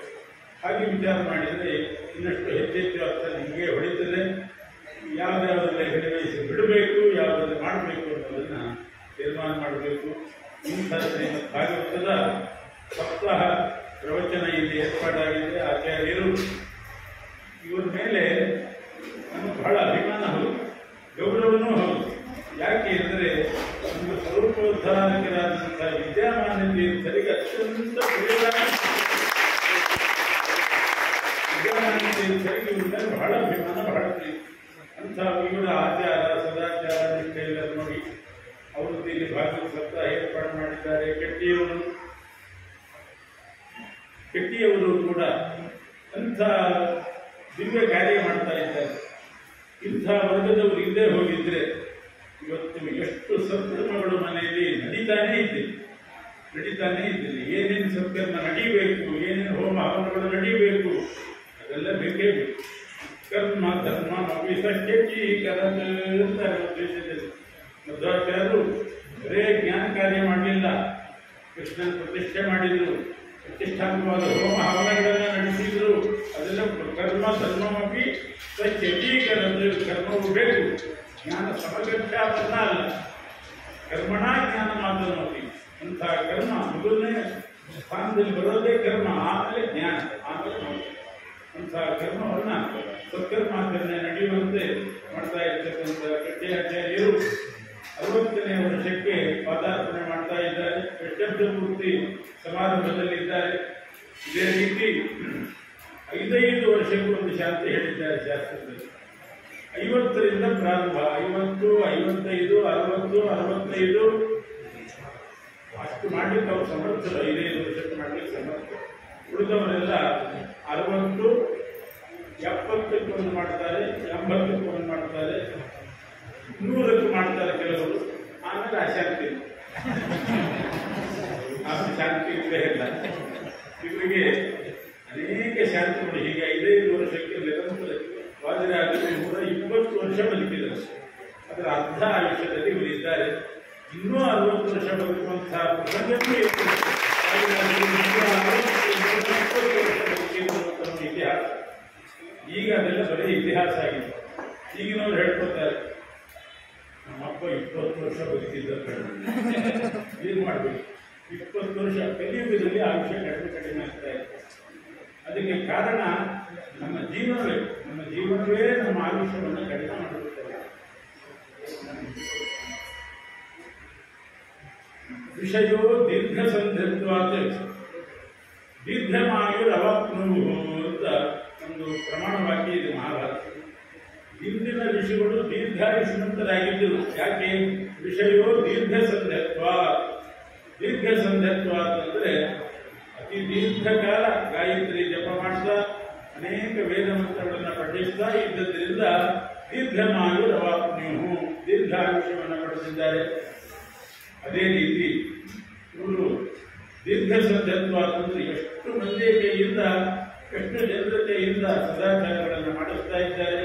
ಹಾಗೆ ವಿಚಾರ ಮಾಡಿದರೆ ಇನ್ನಷ್ಟು ಹೆಚ್ಚೆಚ್ಚು ಅರ್ಥ ನಿಮಗೆ ಹೊಡಿತದೆ. ಯಾವುದ್ಯಾವುದರಲ್ಲಿ ಅಭಿನಯಿಸಿ ಬಿಡಬೇಕು, ಯಾವುದಾದ್ರು ಮಾಡಬೇಕು ಅನ್ನೋದನ್ನು ತೀರ್ಮಾನ ಮಾಡಬೇಕು. ಇಂಥ ಶ್ರೀಮದ್ ಭಾಗವತದ ಸಪ್ತಾಹ ಪ್ರವಚನ ಇಲ್ಲಿ ಏರ್ಪಾಡಾಗಿದೆ. ಆಚಾರ್ಯರು ಇವರ ಮೇಲೆ ನಮಗೆ ಬಹಳ ಅಭಿಮಾನ ಹೌದು, ಗೌರವನೂ ಹೌದು. ಯಾಕೆ ಅಂದರೆ ಒಂದು ಸ್ವರೂಪೋದ್ಧಾರಕರಾದಂಥ ವಿದ್ಯಾಮಾನ್ಯ ತೀರ್ಥರಿಗೆ ಅತ್ಯಂತ ವಿದ್ಯಾಮಾನ್ಯ ತೀರ್ಥರಿಗೆ ಇವ್ರ ಬಹಳ ಅಭಿಮಾನ, ಬಹಳ ಪ್ರೀತಿ. ಅಂಥ ಇವರ ಆಚಾರ ಸದಾಚಾರ ನಿಷ್ಠೆಲ್ಲ ನೋಡಿ ಅವರು ಇಲ್ಲಿ ಭಾಗವತ ಸಪ್ತಾಹ ಏರ್ಪಾಡು ಮಾಡಿದ್ದಾರೆ. ಕೆಟ್ಟಿಯವರು ಕೂಡ ಅಂಥ ದಿವ್ಯ ಕಾರ್ಯ ಮಾಡ್ತಾ ಇದ್ದಾರೆ. ಇಂಥ ವರ್ಗದವರು ಇಲ್ಲದೆ ಹೋಗಿದ್ರೆ ಇವತ್ತು ಎಷ್ಟು ಸತ್ಕರ್ಮಗಳು ಮನೆಯಲ್ಲಿ ನಡೀತಾನೇ ಇದ್ದಿಲ್ಲ. ಏನೇನು ಸತ್ಕರ್ಮ ನಡೀಬೇಕು, ಏನೇನು ಹೋಮ ಹವನಗಳು ನಡೀಬೇಕು, ಅದೆಲ್ಲ ಬೇಕೇ ಬೇಕು. ಕರ್ಮ ಧರ್ಮ ಮಧ್ವಾಚಾರ್ಯರು ಬರೇ ಜ್ಞಾನ ಕಾರ್ಯ ಮಾಡಲಿಲ್ಲ, ಕೃಷ್ಣನ ಪ್ರತಿಷ್ಠೆ ಮಾಡಿದ್ರು, ಪ್ರತಿಷ್ಠಾತ್ಮಕವಾದ ಹೋಮ ಹವನಗಳನ್ನು ನಡೆಸಿದ್ರು. ಅದೆಲ್ಲ ಕರ್ಮ ಧರ್ಮಮಿ ಸ್ವಚ್ಛೀಕರಣದ ಕರ್ಮವು ಬೇಕು. ಜ್ಞಾನ ಸಮಗ್ರತೆಯಾದಲ್ಲ ಅಲ್ಲ, ಕರ್ಮಣ ಜ್ಞಾನ ಮಾತನಾಡಿ. ಅಂಥ ಕರ್ಮ ಮೊದಲನೇ ಸ್ಥಾನದಲ್ಲಿ ಬರೋದೇ ಕರ್ಮ, ಆಮೇಲೆ ಜ್ಞಾನ, ಆಮೇಲೆ ಅಂಥ ಕರ್ಮವನ್ನು ಸತ್ಕರ್ಮಾಚರಣೆ ನಡೆಯುವಂತೆ ಮಾಡ್ತಾ ಇರ್ತಕ್ಕಂಥ ಕಟ್ಟಿಯಾಚಾರ್ಯರು 60ನೇ ವರ್ಷಕ್ಕೆ ಪಾದಾರ್ಪಣೆ ಮಾಡ್ತಾ ಇದ್ದಾರೆ. ಷಷ್ಠ ಪೂರ್ತಿ ಸಮಾರಂಭದಲ್ಲಿದ್ದಾರೆ. ಇದೇ ರೀತಿ 5 ವರ್ಷಕ್ಕೂ ಒಂದು ಶಾಂತಿ ಹೇಳಿದ್ದಾರೆ ಶಾಸ್ತ್ರದಲ್ಲಿ. 50ರಿಂದ ಪ್ರಾರಂಭ, 50, 55, 60, 65 ಅಷ್ಟು ಮಾಡಲಿಕ್ಕೆ ಅವ್ರು ಸಮರ್ಥರು. 5 ವರ್ಷಕ್ಕೆ ಮಾಡಲಿಕ್ಕೆ ಸಮರ್ಥ. ಉಳಿದವರೆಲ್ಲ 60, 70ಕ್ಕೆ ಒಂದು ಮಾಡ್ತಾರೆ, 80ಕ್ಕೆ ಒಂದು ಮಾಡ್ತಾರೆ, ನೂರಕ್ಕೆ ಮಾಡ್ತಾರೆ ಕೆಲವರು, ಆಮೇಲೆ ಅಶಾಂತಿ. ಆಮೇಲೆ ಶಾಂತಿ ಇಲ್ಲೇ ಇಲ್ಲ. ಇವರಿಗೆ ಅನೇಕ ಶಾಂತಿಗಳು ಹೀಗೆ 5 ವರ್ಷಕ್ಕೆ ನಿರಂತರ ವಾದಿರಾಜರು 120 ವರ್ಷ ಬದುಕಿದರು. ಅದರ ಅರ್ಧ ಆಯುಷ್ಯದಲ್ಲಿ ಇವರು ಇದ್ದಾರೆ. ಇನ್ನೂ 60 ವರ್ಷ ಬದುಕುವಂತಹ ಪ್ರಸಂಗವೂ ಇತಿಹಾಸ. ಈಗ ಅದೆಲ್ಲ ಬರೀ ಇತಿಹಾಸ ಆಗಿದೆ. ಈಗಿನವ್ರು ಹೇಳ್ಕೊತಾರೆ ನಮ್ಮಪ್ಪ 20 ವರ್ಷ ಬದುಕಿದ್ದ. ಏನು ಮಾಡಬೇಕು? 20 ವರ್ಷ ಕಲಿಯುಗದಲ್ಲಿ ಆಯುಷ್ಯ ಕಡಿಮೆ ಆಗ್ತಾ ಇದೆ. ಅದಕ್ಕೆ ಕಾರಣ ನಮ್ಮ ಜೀವನವೇ ನಮ್ಮ ಆಯುಷ್ಯವನ್ನು ಕಡಿಮೆ ಮಾಡಿರುತ್ತದೆ. ವಿಷಯೋ ದೀರ್ಘ ಸಂಧ್ಯತ್ವಾತ್ ದೀರ್ಘಮಾಯುರವಾಪ್ನುವು ಅಂತ ಒಂದು ಪ್ರಮಾಣ ವಾಕ್ಯ ಇದೆ ಮಹಾಭಾರತ. ಹಿಂದಿನ ಋಷಿಗಳು ದೀರ್ಘಾಯುಷ್ಮಂತರಾಗಿದ್ದರು. ಯಾಕೆ? ವಿಷಯೋ ದೀರ್ಘ ಸಂಧ್ಯತ್ವ ಅಂತಂದ್ರೆ ಅತಿ ದೀರ್ಘಕಾಲ ಗಾಯತ್ರಿ ಜಪ ಮಾಡ್ತಾ ಅನೇಕ ವೇದ ಮಂತ್ರಗಳನ್ನು ಪಠಿಸ್ತಾ ಇದ್ದದ್ರಿಂದ ದೀರ್ಘಮಾಯುರವಾಪ್ನ್ಯು ದೀರ್ಘಾಯುಷ್ಯವನ್ನು ಪಡೆದಿದ್ದಾರೆ. ಅದೇ ರೀತಿ ಇವರು ದೀರ್ಘ ಸಂಧ್ಯತ್ವ ಅಂತಂದ್ರೆ ಎಷ್ಟು ಮಂದಿಯ ಕೈಯಿಂದ, ಎಷ್ಟು ಜನರ ಕೈಯಿಂದ ಸದಾಚಾರಗಳನ್ನು ಮಾಡಿಸ್ತಾ ಇದ್ದಾರೆ.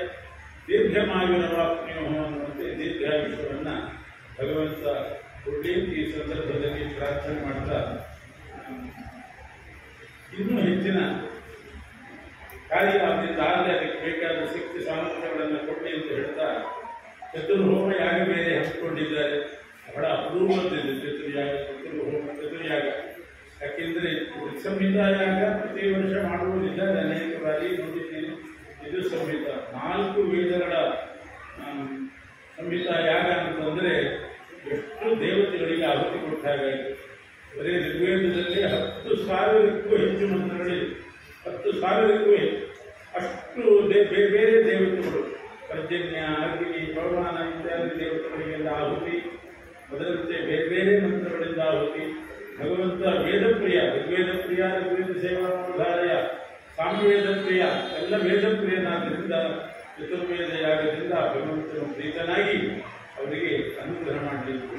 ದೀರ್ಘಮಾಯುರವಾಪ್ನ್ಯು ಅನ್ನುವಂತೆ ದೀರ್ಘಾಯುಷ್ಯವನ್ನ ಭಗವಂತ ಕೊಡ್ಲಿ ಈ ಸಂದರ್ಭದಲ್ಲಿ ಪ್ರಾರ್ಥನೆ ಮಾಡ್ತಾ ಇನ್ನೂ ಹೆಚ್ಚಿನ ಕಾರ್ಯ ಅವರಿಂದ ಆಗದೆ ಅದಕ್ಕೆ ಬೇಕಾದ ಶಕ್ತಿ ಸಾಮರ್ಥ್ಯಗಳನ್ನು ಕೊಡ್ಲಿ ಅಂತ ಹೇಳ್ತಾ ಚತುರ್ಹೋಮ ಯಾಗ ಬೇರೆ ಹಮ್ಮಿಕೊಂಡಿದ್ದಾರೆ. ಬಹಳ ಅಪರೂಪದಿದೆ ಚತುರ್ಯಾಗ. ಯಾಕೆಂದ್ರೆ ಸಂಹಿತಾ ಯಾಗ ಪ್ರತಿ ವರ್ಷ ಮಾಡುವುದಿದ್ದಾರೆ, ಅನೇಕ ಬಾರಿ ನೋಡಿದ್ದೇನೆ. ಇದು ಸಂಹಿತ 4 ವೇದಗಳ ಸಂಹಿತಾ ಯಾಗ ಅಂತಂದ್ರೆ ಎಷ್ಟು ದೇವತೆಗಳಿಗೆ ಆಹುತಿ ಕೊಟ್ಟಾಗಾಯಿತು. ಬರೀ ಋಗ್ವೇದದಲ್ಲಿ 10,000ಕ್ಕೂ ಹೆಚ್ಚು ಮಂತ್ರಗಳಿವೆ. 10,000ಕ್ಕೂ ಹೆಚ್ಚು. ಅಷ್ಟು ಬೇರೆ ದೇವತೆಗಳು, ಪರ್ಜನ್ಯ, ಅಗ್ನಿ, ಪವಮಾನ ಇತ್ಯಾದಿ ದೇವತೆಗಳಿಗೆಲ್ಲ ಆಹುತಿ, ಅದರಂತೆ ಬೇರೆ ಮಂತ್ರಗಳಿಂದ ಆಹುತಿ. ಭಗವಂತ ವೇದಪ್ರಿಯ, ಋಗ್ವೇದಪ್ರಿಯ, ಋಗ್ವೇದ ಸೇವಾಧಾರಯ, ಸಾಮವೇದಪ್ರಿಯ, ಎಲ್ಲ ವೇದಪ್ರಿಯನಾದ್ದರಿಂದ ಚತುರ್ವೇದ ಯಾಗದಿಂದ ಭಗವಂತನು ಪ್ರೀತನಾಗಿ ಅವರಿಗೆ ಅನುಗ್ರಹ ಮಾಡಲಿಕ್ಕೆ